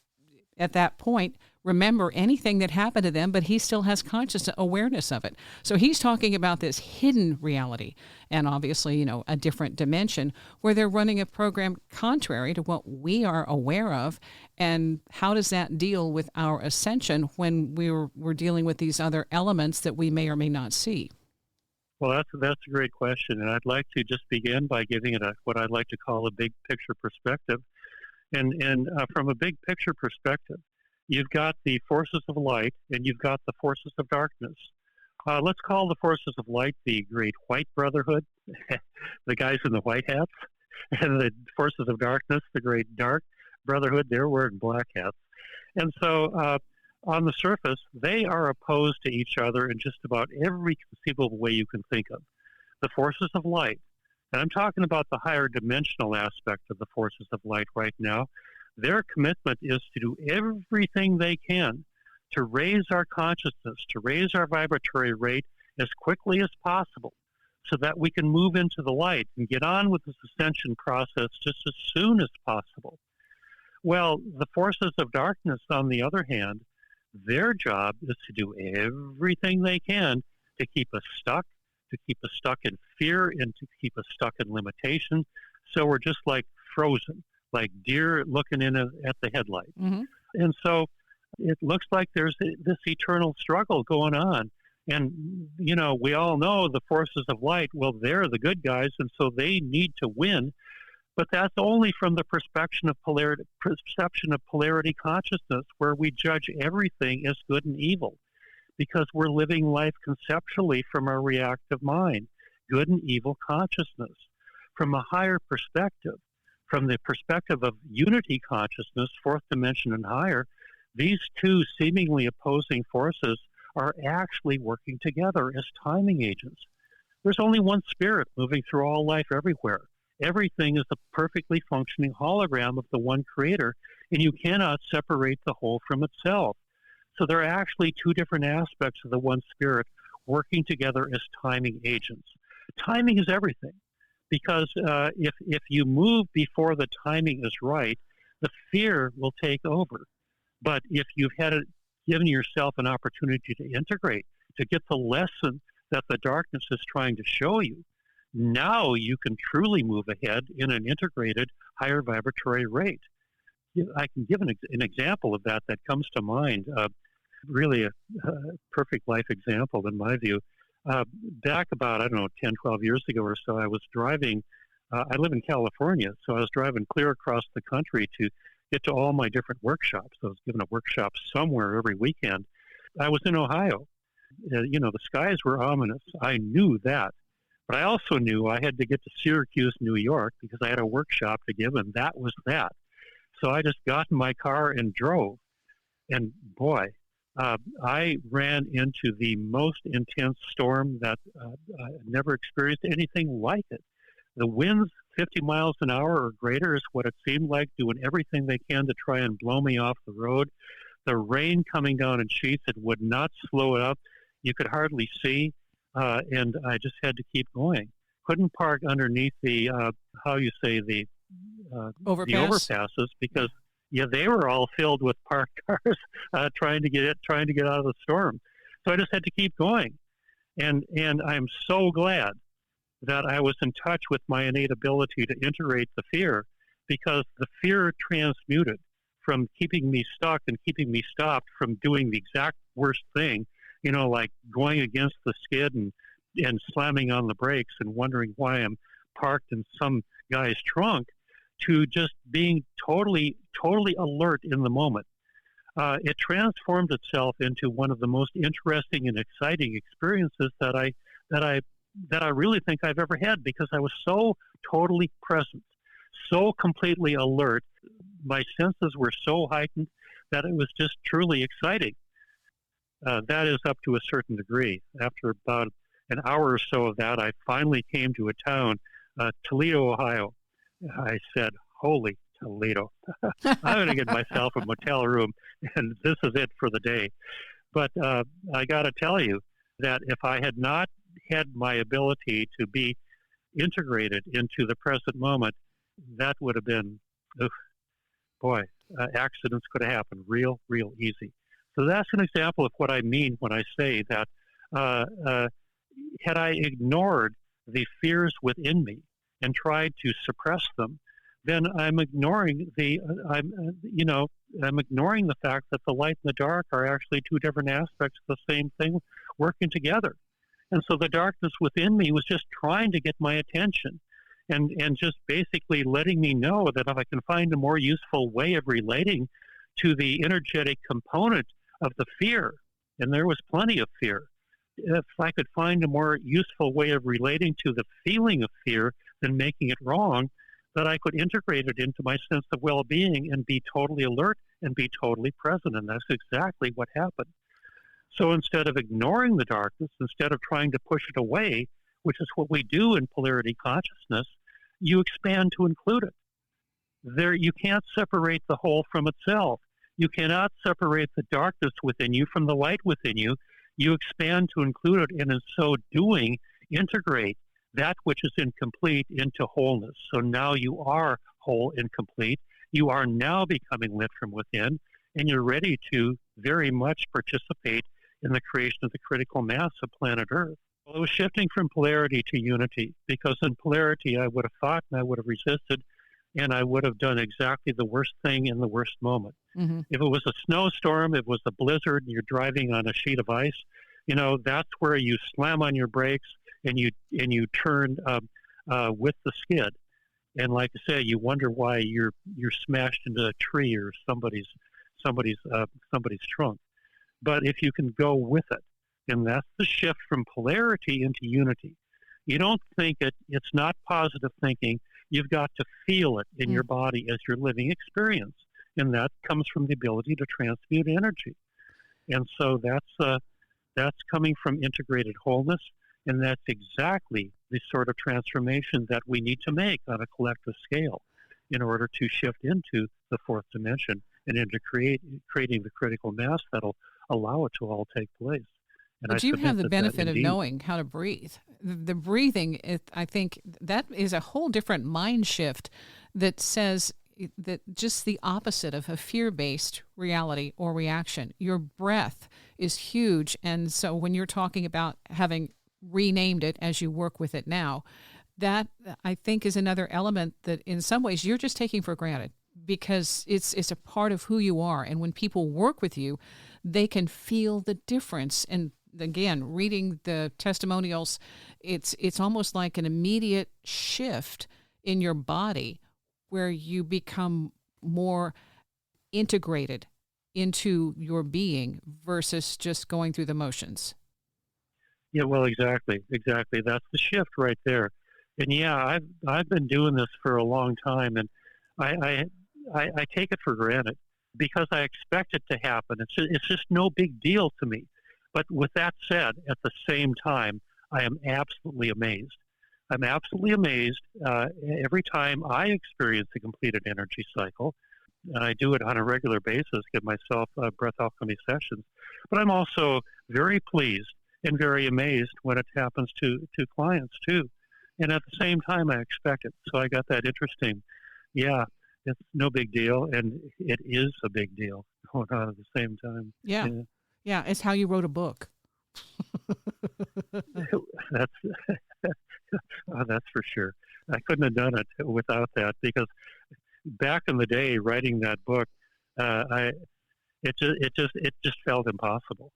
at that point, remember anything that happened to them, but he still has conscious awareness of it. So he's talking about this hidden reality and obviously, a different dimension where they're running a program contrary to what we are aware of. And how does that deal with our ascension when we're dealing with these other elements that we may or may not see? Well, that's a great question, and I'd like to just begin by giving it what I'd like to call a big picture perspective. And from a big picture perspective, you've got the forces of light, and you've got the forces of darkness. Let's call the forces of light the Great White Brotherhood, the guys in the white hats, and the forces of darkness, the Great Dark Brotherhood, they're wearing black hats. And so on the surface, they are opposed to each other in just about every conceivable way you can think of. The forces of light, and I'm talking about the higher dimensional aspect of the forces of light right now, their commitment is to do everything they can to raise our consciousness, to raise our vibratory rate as quickly as possible so that we can move into the light and get on with this ascension process just as soon as possible. Well, the forces of darkness, on the other hand, their job is to do everything they can to keep us stuck in fear, and to keep us stuck in limitation. So we're just like frozen, like deer looking in at the headlight. Mm-hmm. And so it looks like there's this eternal struggle going on. And, we all know the forces of light, well, they're the good guys, and so they need to win. But that's only from the perception of polarity consciousness, where we judge everything as good and evil, because we're living life conceptually from our reactive mind, good and evil consciousness. From a higher perspective, from the perspective of unity consciousness, fourth dimension and higher, these two seemingly opposing forces are actually working together as timing agents. There's only one spirit moving through all life everywhere. Everything is a perfectly functioning hologram of the one creator, and you cannot separate the whole from itself. So there are actually two different aspects of the one spirit working together as timing agents. Timing is everything, because if you move before the timing is right, the fear will take over. But if you've given yourself an opportunity to integrate, to get the lesson that the darkness is trying to show you, now you can truly move ahead in an integrated, higher vibratory rate. I can give an example of that comes to mind, really a perfect life example in my view. Back about, 10, 12 years ago or so, I was driving, I live in California, so I was driving clear across the country to get to all my different workshops. I was given a workshop somewhere every weekend. I was in Ohio. The skies were ominous. I knew that. But I also knew I had to get to Syracuse, New York, because I had a workshop to give, and that was that. So I just got in my car and drove. And boy, I ran into the most intense storm that I never experienced anything like it. The winds 50 miles an hour or greater is what it seemed like, doing everything they can to try and blow me off the road. The rain coming down in sheets, it would not slow it up. You could hardly see, and I just had to keep going. Couldn't park underneath the, the overpasses, because they were all filled with parked cars trying to get out of the storm. So I just had to keep going, and I'm so glad that I was in touch with my innate ability to integrate the fear, because the fear transmuted from keeping me stuck and keeping me stopped from doing the exact worst thing, like going against the skid and slamming on the brakes and wondering why I'm parked in some guy's trunk, to just being totally alert in the moment. It transformed itself into one of the most interesting and exciting experiences that I really think I've ever had, because I was so totally present, so completely alert. My senses were so heightened that it was just truly exciting. That is up to a certain degree. After about an hour or so of that, I finally came to a town, Toledo, Ohio. I said, holy Toledo. I'm going to get myself a motel room, and this is it for the day. But I got to tell you that if I had not had my ability to be integrated into the present moment, that would have been, accidents could have happened real easy. So that's an example of what I mean when I say that had I ignored the fears within me and tried to suppress them, then I'm ignoring I'm ignoring the fact that the light and the dark are actually two different aspects of the same thing working together. And so the darkness within me was just trying to get my attention and just basically letting me know that if I can find a more useful way of relating to the energetic component of the fear, and there was plenty of fear, if I could find a more useful way of relating to the feeling of fear than making it wrong, that I could integrate it into my sense of well-being and be totally alert and be totally present. And that's exactly what happened. So instead of ignoring the darkness, instead of trying to push it away, which is what we do in polarity consciousness, you expand to include it. There, you can't separate the whole from itself. You cannot separate the darkness within you from the light within you. You expand to include it, and in so doing, integrate that which is incomplete into wholeness. So now you are whole and complete. You are now becoming lit from within, and you're ready to very much participate in the creation of the critical mass of planet Earth. Well, it was shifting from polarity to unity, because in polarity I would have fought and I would have resisted, and I would have done exactly the worst thing in the worst moment. Mm-hmm. If it was a snowstorm, if it was a blizzard, and you're driving on a sheet of ice, that's where you slam on your brakes and you turn with the skid. And like I say, you wonder why you're smashed into a tree or somebody's trunk. But if you can go with it, and that's the shift from polarity into unity. You don't think it's not positive thinking. You've got to feel it in your body as your living experience. And that comes from the ability to transmute energy. And so that's coming from integrated wholeness. And that's exactly the sort of transformation that we need to make on a collective scale in order to shift into the fourth dimension and into creating the critical mass that'll allow it to all take place. And but you have the benefit of knowing how to breathe. The breathing, I think, that is a whole different mind shift that says that just the opposite of a fear-based reality or reaction. Your breath is huge. And so when you're talking about having renamed it as you work with it now, that I think is another element that in some ways you're just taking for granted because it's a part of who you are. And when people work with you, they can feel the difference. And again, reading the testimonials, it's almost like an immediate shift in your body where you become more integrated into your being versus just going through the motions. Yeah, well, exactly. That's the shift right there. And yeah, I've been doing this for a long time, and I take it for granted because I expect it to happen. It's just no big deal to me. But with that said, at the same time, I am absolutely amazed. I'm absolutely amazed every time I experience a completed energy cycle. And I do it on a regular basis, give myself Breath Alchemy sessions. But I'm also very pleased and very amazed when it happens to clients, too. And at the same time, I expect it. So I got that interesting. Yeah, it's no big deal, and it is a big deal going on at the same time. Yeah, it's how you wrote a book. That's for sure. I couldn't have done it without that because back in the day, writing that book, it just felt impossible.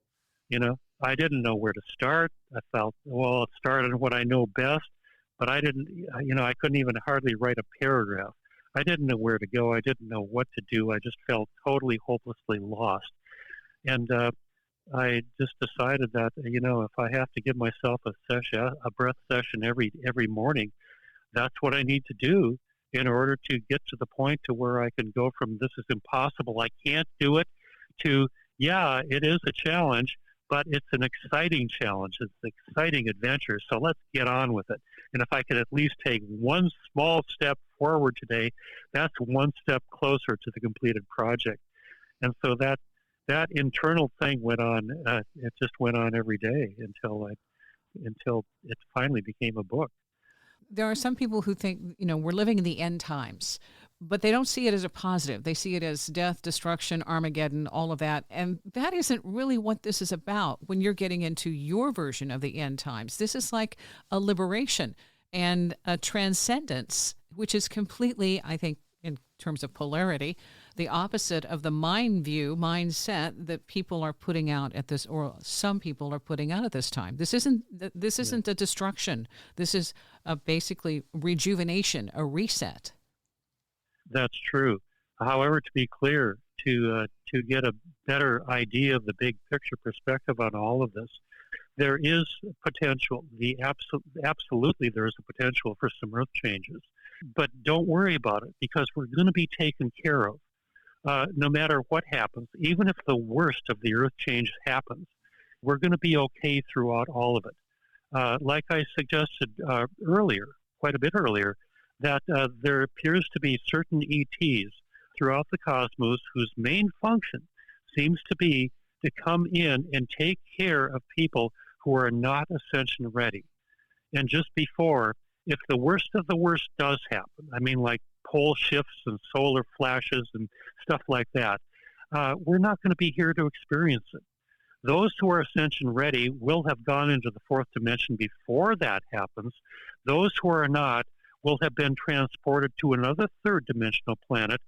You know, I didn't know where to start. I felt, well, it started on what I know best, but I didn't. I couldn't even hardly write a paragraph. I didn't know where to go. I didn't know what to do. I just felt totally hopelessly lost. And I just decided that, if I have to give myself a breath session every morning, that's what I need to do in order to get to the point to where I can go from this is impossible, I can't do it, to, yeah, it is a challenge, but it's an exciting challenge. It's an exciting adventure. So let's get on with it. And if I could at least take one small step forward today, that's one step closer to the completed project. And so that internal thing went on. It just went on every day until it finally became a book. There are some people who think, we're living in the end times, but they don't see it as a positive. They see it as death, destruction, Armageddon, all of that. And that isn't really what this is about when you're getting into your version of the end times. This is like a liberation and a transcendence, which is completely, I think, in terms of polarity, the opposite of the mindset that people are putting out at this, or some people are putting out at this time. This isn't a destruction. This is basically rejuvenation, a reset. That's true. However, to be clear, to get a better idea of the big picture perspective on all of this, there is potential. Absolutely, there is a potential for some earth changes. But don't worry about it because we're going to be taken care of no matter what happens. Even if the worst of the earth change happens, we're going to be okay throughout all of it. Like I suggested quite a bit earlier, that there appears to be certain ETs throughout the cosmos whose main function seems to be to come in and take care of people who are not ascension ready. And just before, if the worst of the worst does happen, I mean like pole shifts and solar flashes and stuff like that, we're not going to be here to experience it. Those who are ascension ready will have gone into the fourth dimension before that happens. Those who are not will have been transported to another third dimensional planet,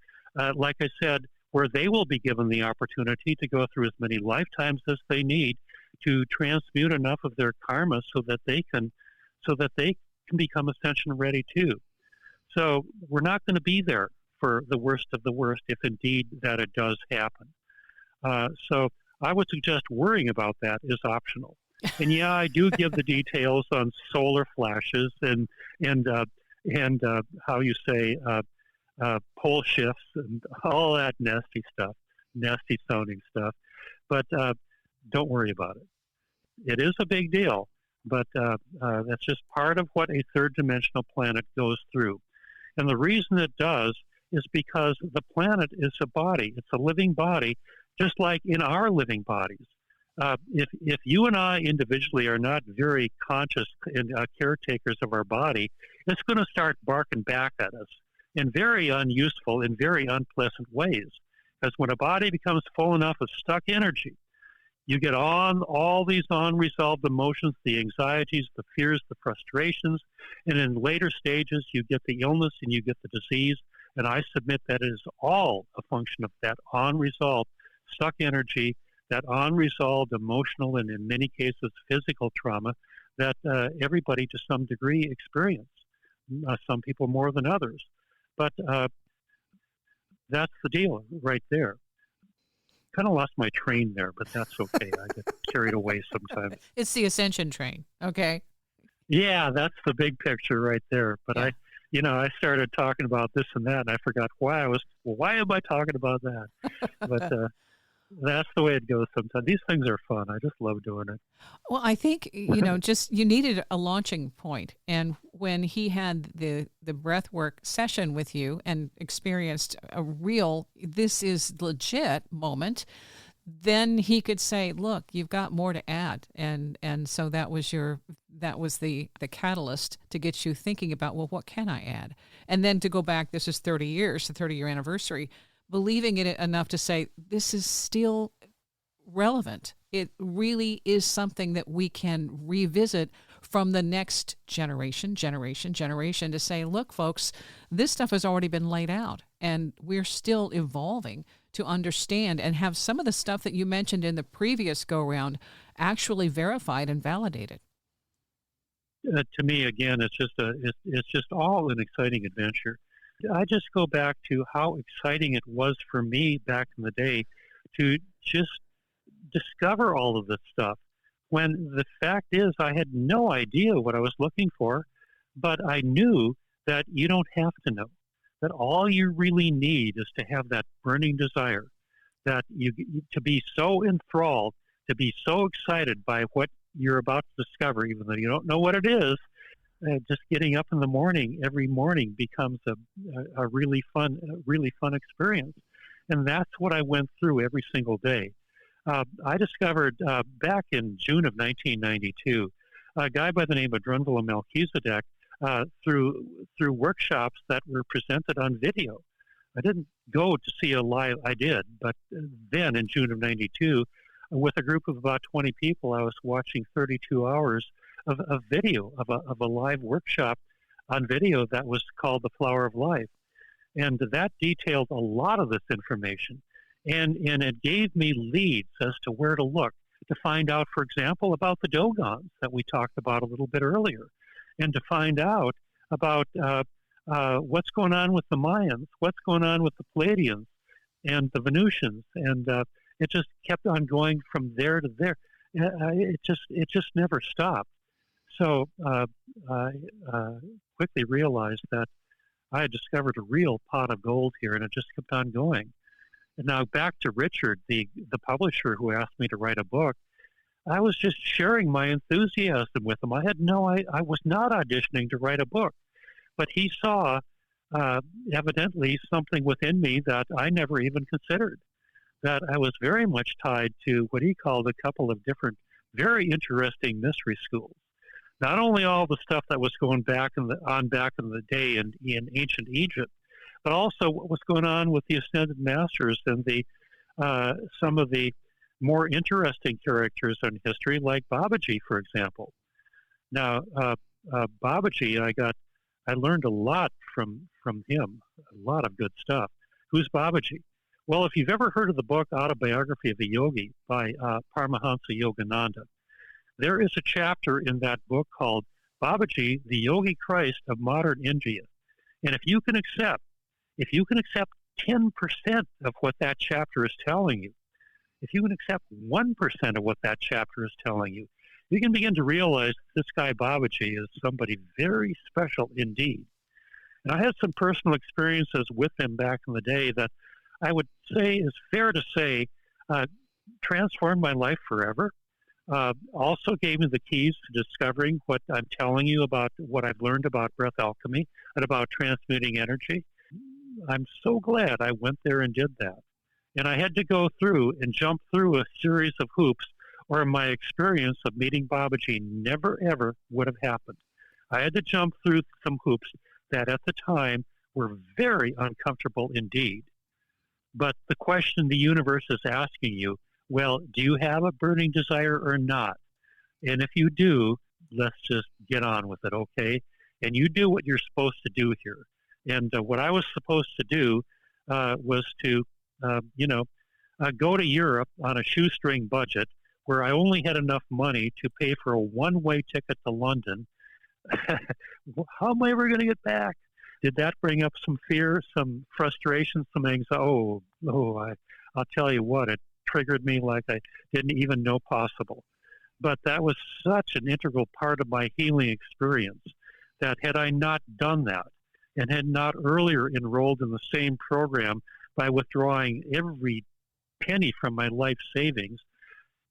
like I said, where they will be given the opportunity to go through as many lifetimes as they need to transmute enough of their karma so that they can become ascension ready too. So we're not going to be there for the worst of the worst if indeed that it does happen. So I would suggest worrying about that is optional. And yeah, I do give the details on solar flashes and and how you say pole shifts and all that nasty stuff, nasty sounding stuff. But don't worry about it. It is a big deal, but that's just part of what a third dimensional planet goes through. And the reason it does is because the planet is a body. It's a living body, just like in our living bodies. If you and I individually are not very conscious and caretakers of our body, it's going to start barking back at us in very unuseful and very unpleasant ways. Because when a body becomes full enough of stuck energy, you get on all these unresolved emotions, the anxieties, the fears, the frustrations, and in later stages you get the illness and you get the disease. And I submit that it is all a function of that unresolved stuck energy, that unresolved emotional and in many cases physical trauma that everybody to some degree experience. Some people more than others. But that's the deal right there. Kind of lost my train there, but that's okay. I get carried away sometimes. It's the Ascension train, okay? Yeah, that's the big picture right there. But yeah. I started talking about this and that, and I forgot why am I talking about that? But that's the way it goes sometimes. These things are fun. I just love doing it. Well, I think, just you needed a launching point. And when he had the breathwork session with you and experienced a real, this is legit moment, then he could say, look, you've got more to add. And so that was the catalyst to get you thinking about, well, what can I add? And then to go back, this is 30 years, the 30-year anniversary, believing in it enough to say, this is still relevant. It really is something that we can revisit from the next generation to say, look, folks, this stuff has already been laid out and we're still evolving to understand and have some of the stuff that you mentioned in the previous go-round actually verified and validated. To me, again, it's just all an exciting adventure. I just go back to how exciting it was for me back in the day to just discover all of this stuff, when the fact is I had no idea what I was looking for, but I knew that you don't have to know, that all you really need is to have that burning desire, that you to be so enthralled, to be so excited by what you're about to discover, even though you don't know what it is. Just getting up in the morning, every morning, becomes a really fun experience. And that's what I went through every single day. I discovered back in June of 1992, a guy by the name of Drunvalo Melchizedek through workshops that were presented on video. I didn't go to see a live, I did, but then in June of 92, with a group of about 20 people, I was watching 32 hours of video, of a live workshop on video that was called The Flower of Life. And that detailed a lot of this information. And it gave me leads as to where to look to find out, for example, about the Dogons that we talked about a little bit earlier, and to find out about what's going on with the Mayans, what's going on with the Pleiadians and the Venusians. And it just kept on going from there to there. It just never stopped. So I quickly realized that I had discovered a real pot of gold here, and it just kept on going. And now back to Richard, the publisher who asked me to write a book. I was just sharing my enthusiasm with him. I was not auditioning to write a book, but he saw evidently something within me that I never even considered, that I was very much tied to what he called a couple of different very interesting mystery schools. Not only all the stuff that was going back in the day in ancient Egypt, but also what was going on with the Ascended Masters and some of the more interesting characters in history, like Babaji, for example. Now, Babaji, I learned a lot from him, a lot of good stuff. Who's Babaji? Well, if you've ever heard of the book Autobiography of a Yogi by Paramahansa Yogananda, there is a chapter in that book called Babaji, the Yogi Christ of Modern India. And if you can accept 10% of what that chapter is telling you, if you can accept 1% of what that chapter is telling you, you can begin to realize this guy Babaji is somebody very special indeed. And I had some personal experiences with him back in the day that I would say is fair to say transformed my life forever. Also gave me the keys to discovering what I'm telling you about what I've learned about breath alchemy and about transmuting energy. I'm so glad I went there and did that. And I had to go through and jump through a series of hoops, or my experience of meeting Babaji never, ever would have happened. I had to jump through some hoops that at the time were very uncomfortable indeed. But the question the universe is asking you, well, do you have a burning desire or not? And if you do, let's just get on with it, okay? And you do what you're supposed to do here. And what I was supposed to do was to, go to Europe on a shoestring budget where I only had enough money to pay for a one-way ticket to London. How am I ever going to get back? Did that bring up some fear, some frustration, some anxiety? I'll tell you what, it triggered me like I didn't even know possible. But that was such an integral part of my healing experience that had I not done that and had not earlier enrolled in the same program by withdrawing every penny from my life savings,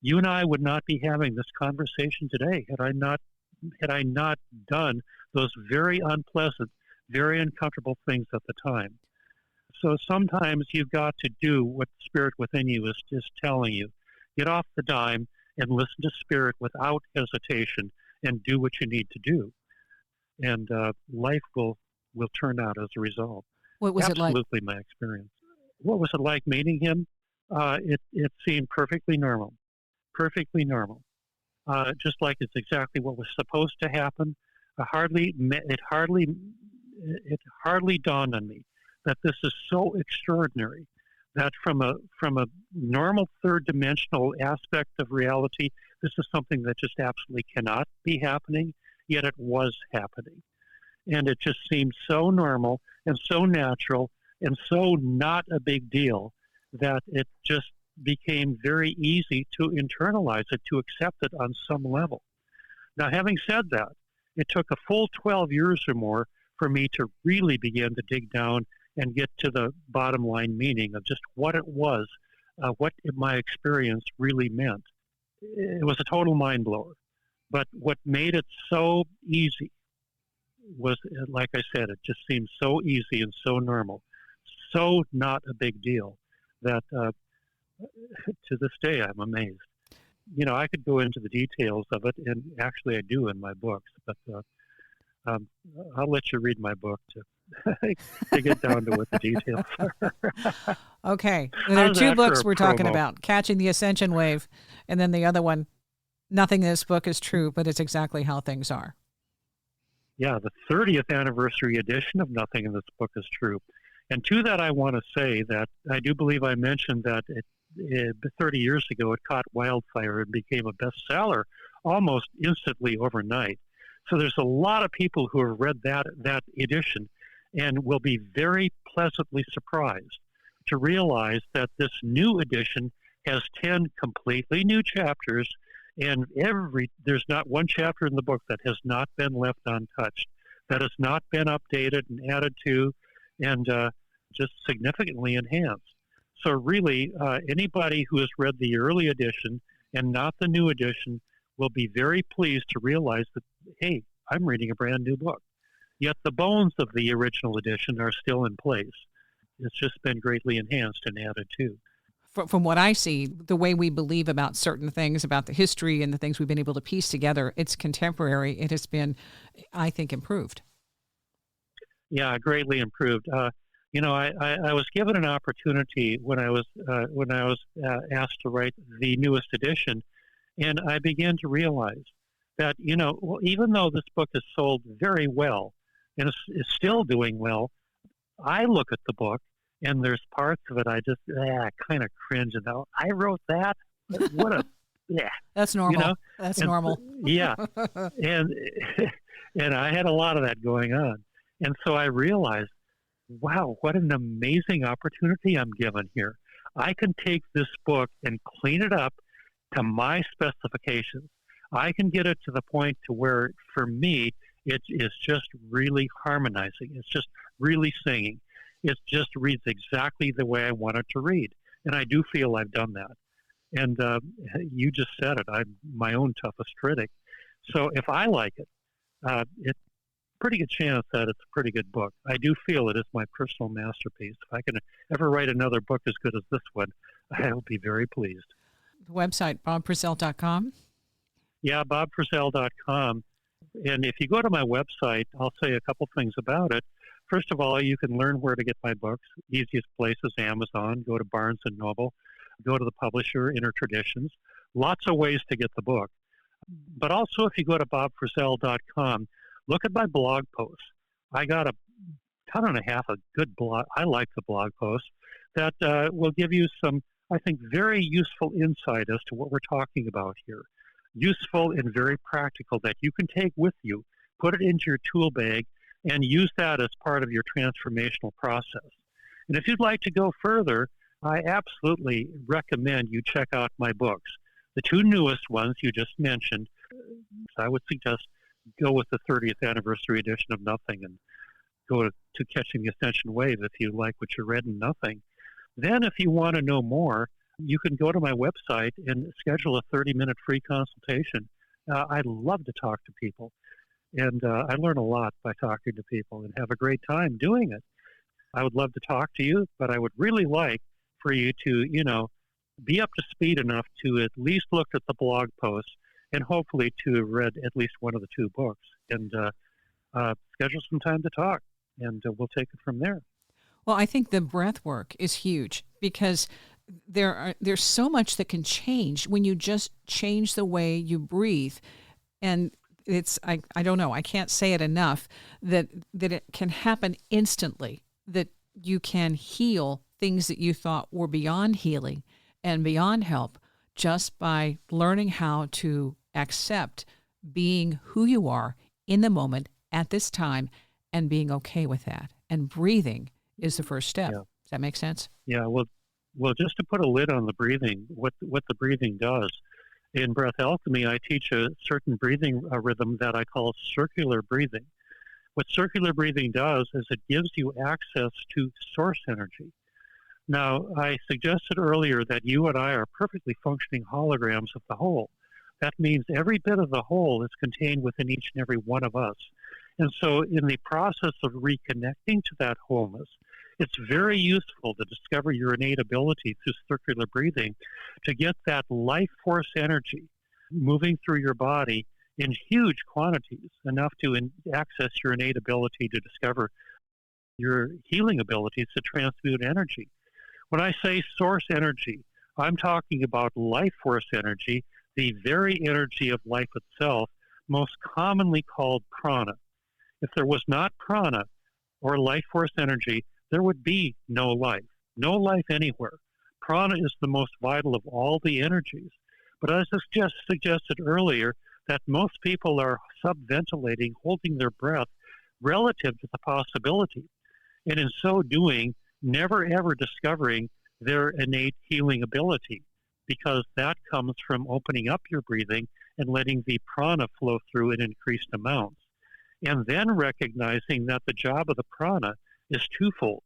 you and I would not be having this conversation today had I not done those very unpleasant, very uncomfortable things at the time. So sometimes you've got to do what the spirit within you is just telling you. Get off the dime and listen to spirit without hesitation and do what you need to do. And life will turn out as a result. What was it like? Absolutely my experience. What was it like meeting him? It seemed perfectly normal. Perfectly normal. Just like it's exactly what was supposed to happen. It hardly dawned on me that this is so extraordinary that from a normal third dimensional aspect of reality, this is something that just absolutely cannot be happening, yet it was happening. And it just seemed so normal and so natural and so not a big deal that it just became very easy to internalize it, to accept it on some level. Now, having said that, it took a full 12 years or more for me to really begin to dig down and get to the bottom line meaning of just what it was, what my experience really meant. It was a total mind blower. But what made it so easy was, like I said, it just seemed so easy and so normal, so not a big deal that to this day I'm amazed. I could go into the details of it, and actually I do in my books, but I'll let you read my book to get down to what the details are. Okay. There are two books we're talking about, Catching the Ascension Wave, and then the other one, Nothing in This Book is True, but It's Exactly How Things Are. Yeah, the 30th anniversary edition of Nothing in This Book is True. And to that I want to say that I do believe I mentioned that 30 years ago it caught wildfire and became a bestseller almost instantly overnight. So there's a lot of people who have read that edition and will be very pleasantly surprised to realize that this new edition has 10 completely new chapters, and there's not one chapter in the book that has not been left untouched, that has not been updated and added to, and just significantly enhanced. So really, anybody who has read the early edition and not the new edition will be very pleased to realize that, hey, I'm reading a brand new book. Yet the bones of the original edition are still in place. It's just been greatly enhanced and added to. From what I see, the way we believe about certain things, about the history and the things we've been able to piece together, it's contemporary. It has been, I think, improved. Yeah, greatly improved. I was given an opportunity when I was asked to write the newest edition, and I began to realize that even though this book is sold very well and is still doing well, I look at the book and there's parts of it I just kind of cringe and I wrote that. What a That's normal. That's normal. Yeah, and I had a lot of that going on, and so I realized, wow, what an amazing opportunity I'm given here. I can take this book and clean it up to my specifications. I can get it to the point to where, for me, It is just really harmonizing. It's just really singing. It just reads exactly the way I want it to read. And I do feel I've done that. And you just said it. I'm my own toughest critic. So if I like it, it's a pretty good chance that it's a pretty good book. I do feel it is my personal masterpiece. If I can ever write another book as good as this one, I'll be very pleased. The website, bobfrissell.com? Yeah, bobfrissell.com. And if you go to my website, I'll say a couple things about it. First of all, you can learn where to get my books. Easiest place is Amazon. Go to Barnes & Noble. Go to the publisher, Inner Traditions. Lots of ways to get the book. But also, if you go to bobfrissell.com, look at my blog posts. I got a ton and a half of good blog. I like the blog posts that will give you some, I think, very useful insight as to what we're talking about here. Useful and very practical that you can take with you, put it into your tool bag, and use that as part of your transformational process. And if you'd like to go further, I absolutely recommend you check out my books. The two newest ones you just mentioned, I would suggest go with the 30th anniversary edition of Nothing and go to Catching the Ascension Wave if you like what you read in Nothing. Then if you want to know more, you can go to my website and schedule a 30-minute free consultation. I love to talk to people, and I learn a lot by talking to people and have a great time doing it. I would love to talk to you, but I would really like for you to, be up to speed enough to at least look at the blog posts and hopefully to have read at least one of the two books and schedule some time to talk, and we'll take it from there. Well, I think the breath work is huge because there's so much that can change when you just change the way you breathe. And it's, I don't know, I can't say it enough that it can happen instantly, that you can heal things that you thought were beyond healing and beyond help just by learning how to accept being who you are in the moment at this time and being okay with that. And breathing is the first step. Yeah. Does that make sense? Yeah, well, just to put a lid on the breathing, what the breathing does, in Breath Alchemy, I teach a certain breathing rhythm that I call circular breathing. What circular breathing does is it gives you access to source energy. Now, I suggested earlier that you and I are perfectly functioning holograms of the whole. That means every bit of the whole is contained within each and every one of us. And so in the process of reconnecting to that wholeness, it's very useful to discover your innate ability through circular breathing to get that life force energy moving through your body in huge quantities, enough to access your innate ability to discover your healing abilities to transmute energy. When I say source energy, I'm talking about life force energy, the very energy of life itself, most commonly called prana. If there was not prana or life force energy, there would be no life anywhere. Prana is the most vital of all the energies. But as I just suggested earlier, that most people are subventilating, holding their breath relative to the possibility. And in so doing, never ever discovering their innate healing ability, because that comes from opening up your breathing and letting the prana flow through in increased amounts. And then recognizing that the job of the prana is twofold.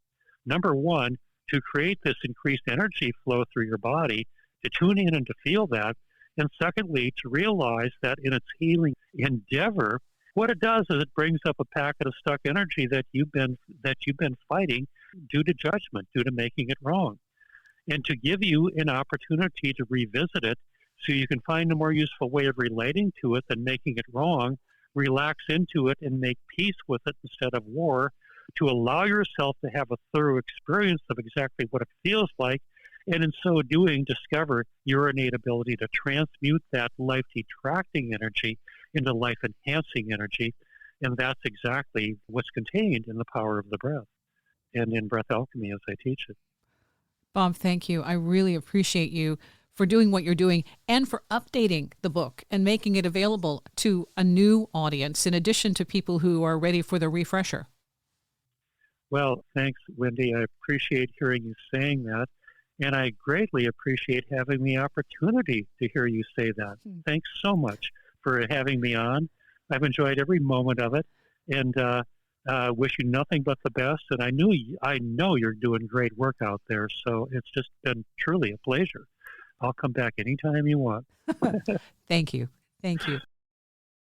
Number one, to create this increased energy flow through your body, to tune in and to feel that. And secondly, to realize that in its healing endeavor, what it does is it brings up a packet of stuck energy that you've been fighting due to judgment, due to making it wrong. And to give you an opportunity to revisit it so you can find a more useful way of relating to it than making it wrong, relax into it and make peace with it instead of war, to allow yourself to have a thorough experience of exactly what it feels like, and in so doing, discover your innate ability to transmute that life-detracting energy into life-enhancing energy. And that's exactly what's contained in the power of the breath and in Breath Alchemy as I teach it. Bob, thank you. I really appreciate you for doing what you're doing and for updating the book and making it available to a new audience in addition to people who are ready for the refresher. Well, thanks, Wendy. I appreciate hearing you saying that. And I greatly appreciate having the opportunity to hear you say that. Thanks so much for having me on. I've enjoyed every moment of it. and wish you nothing but the best. And I know you're doing great work out there. So it's just been truly a pleasure. I'll come back anytime you want. Thank you. Thank you.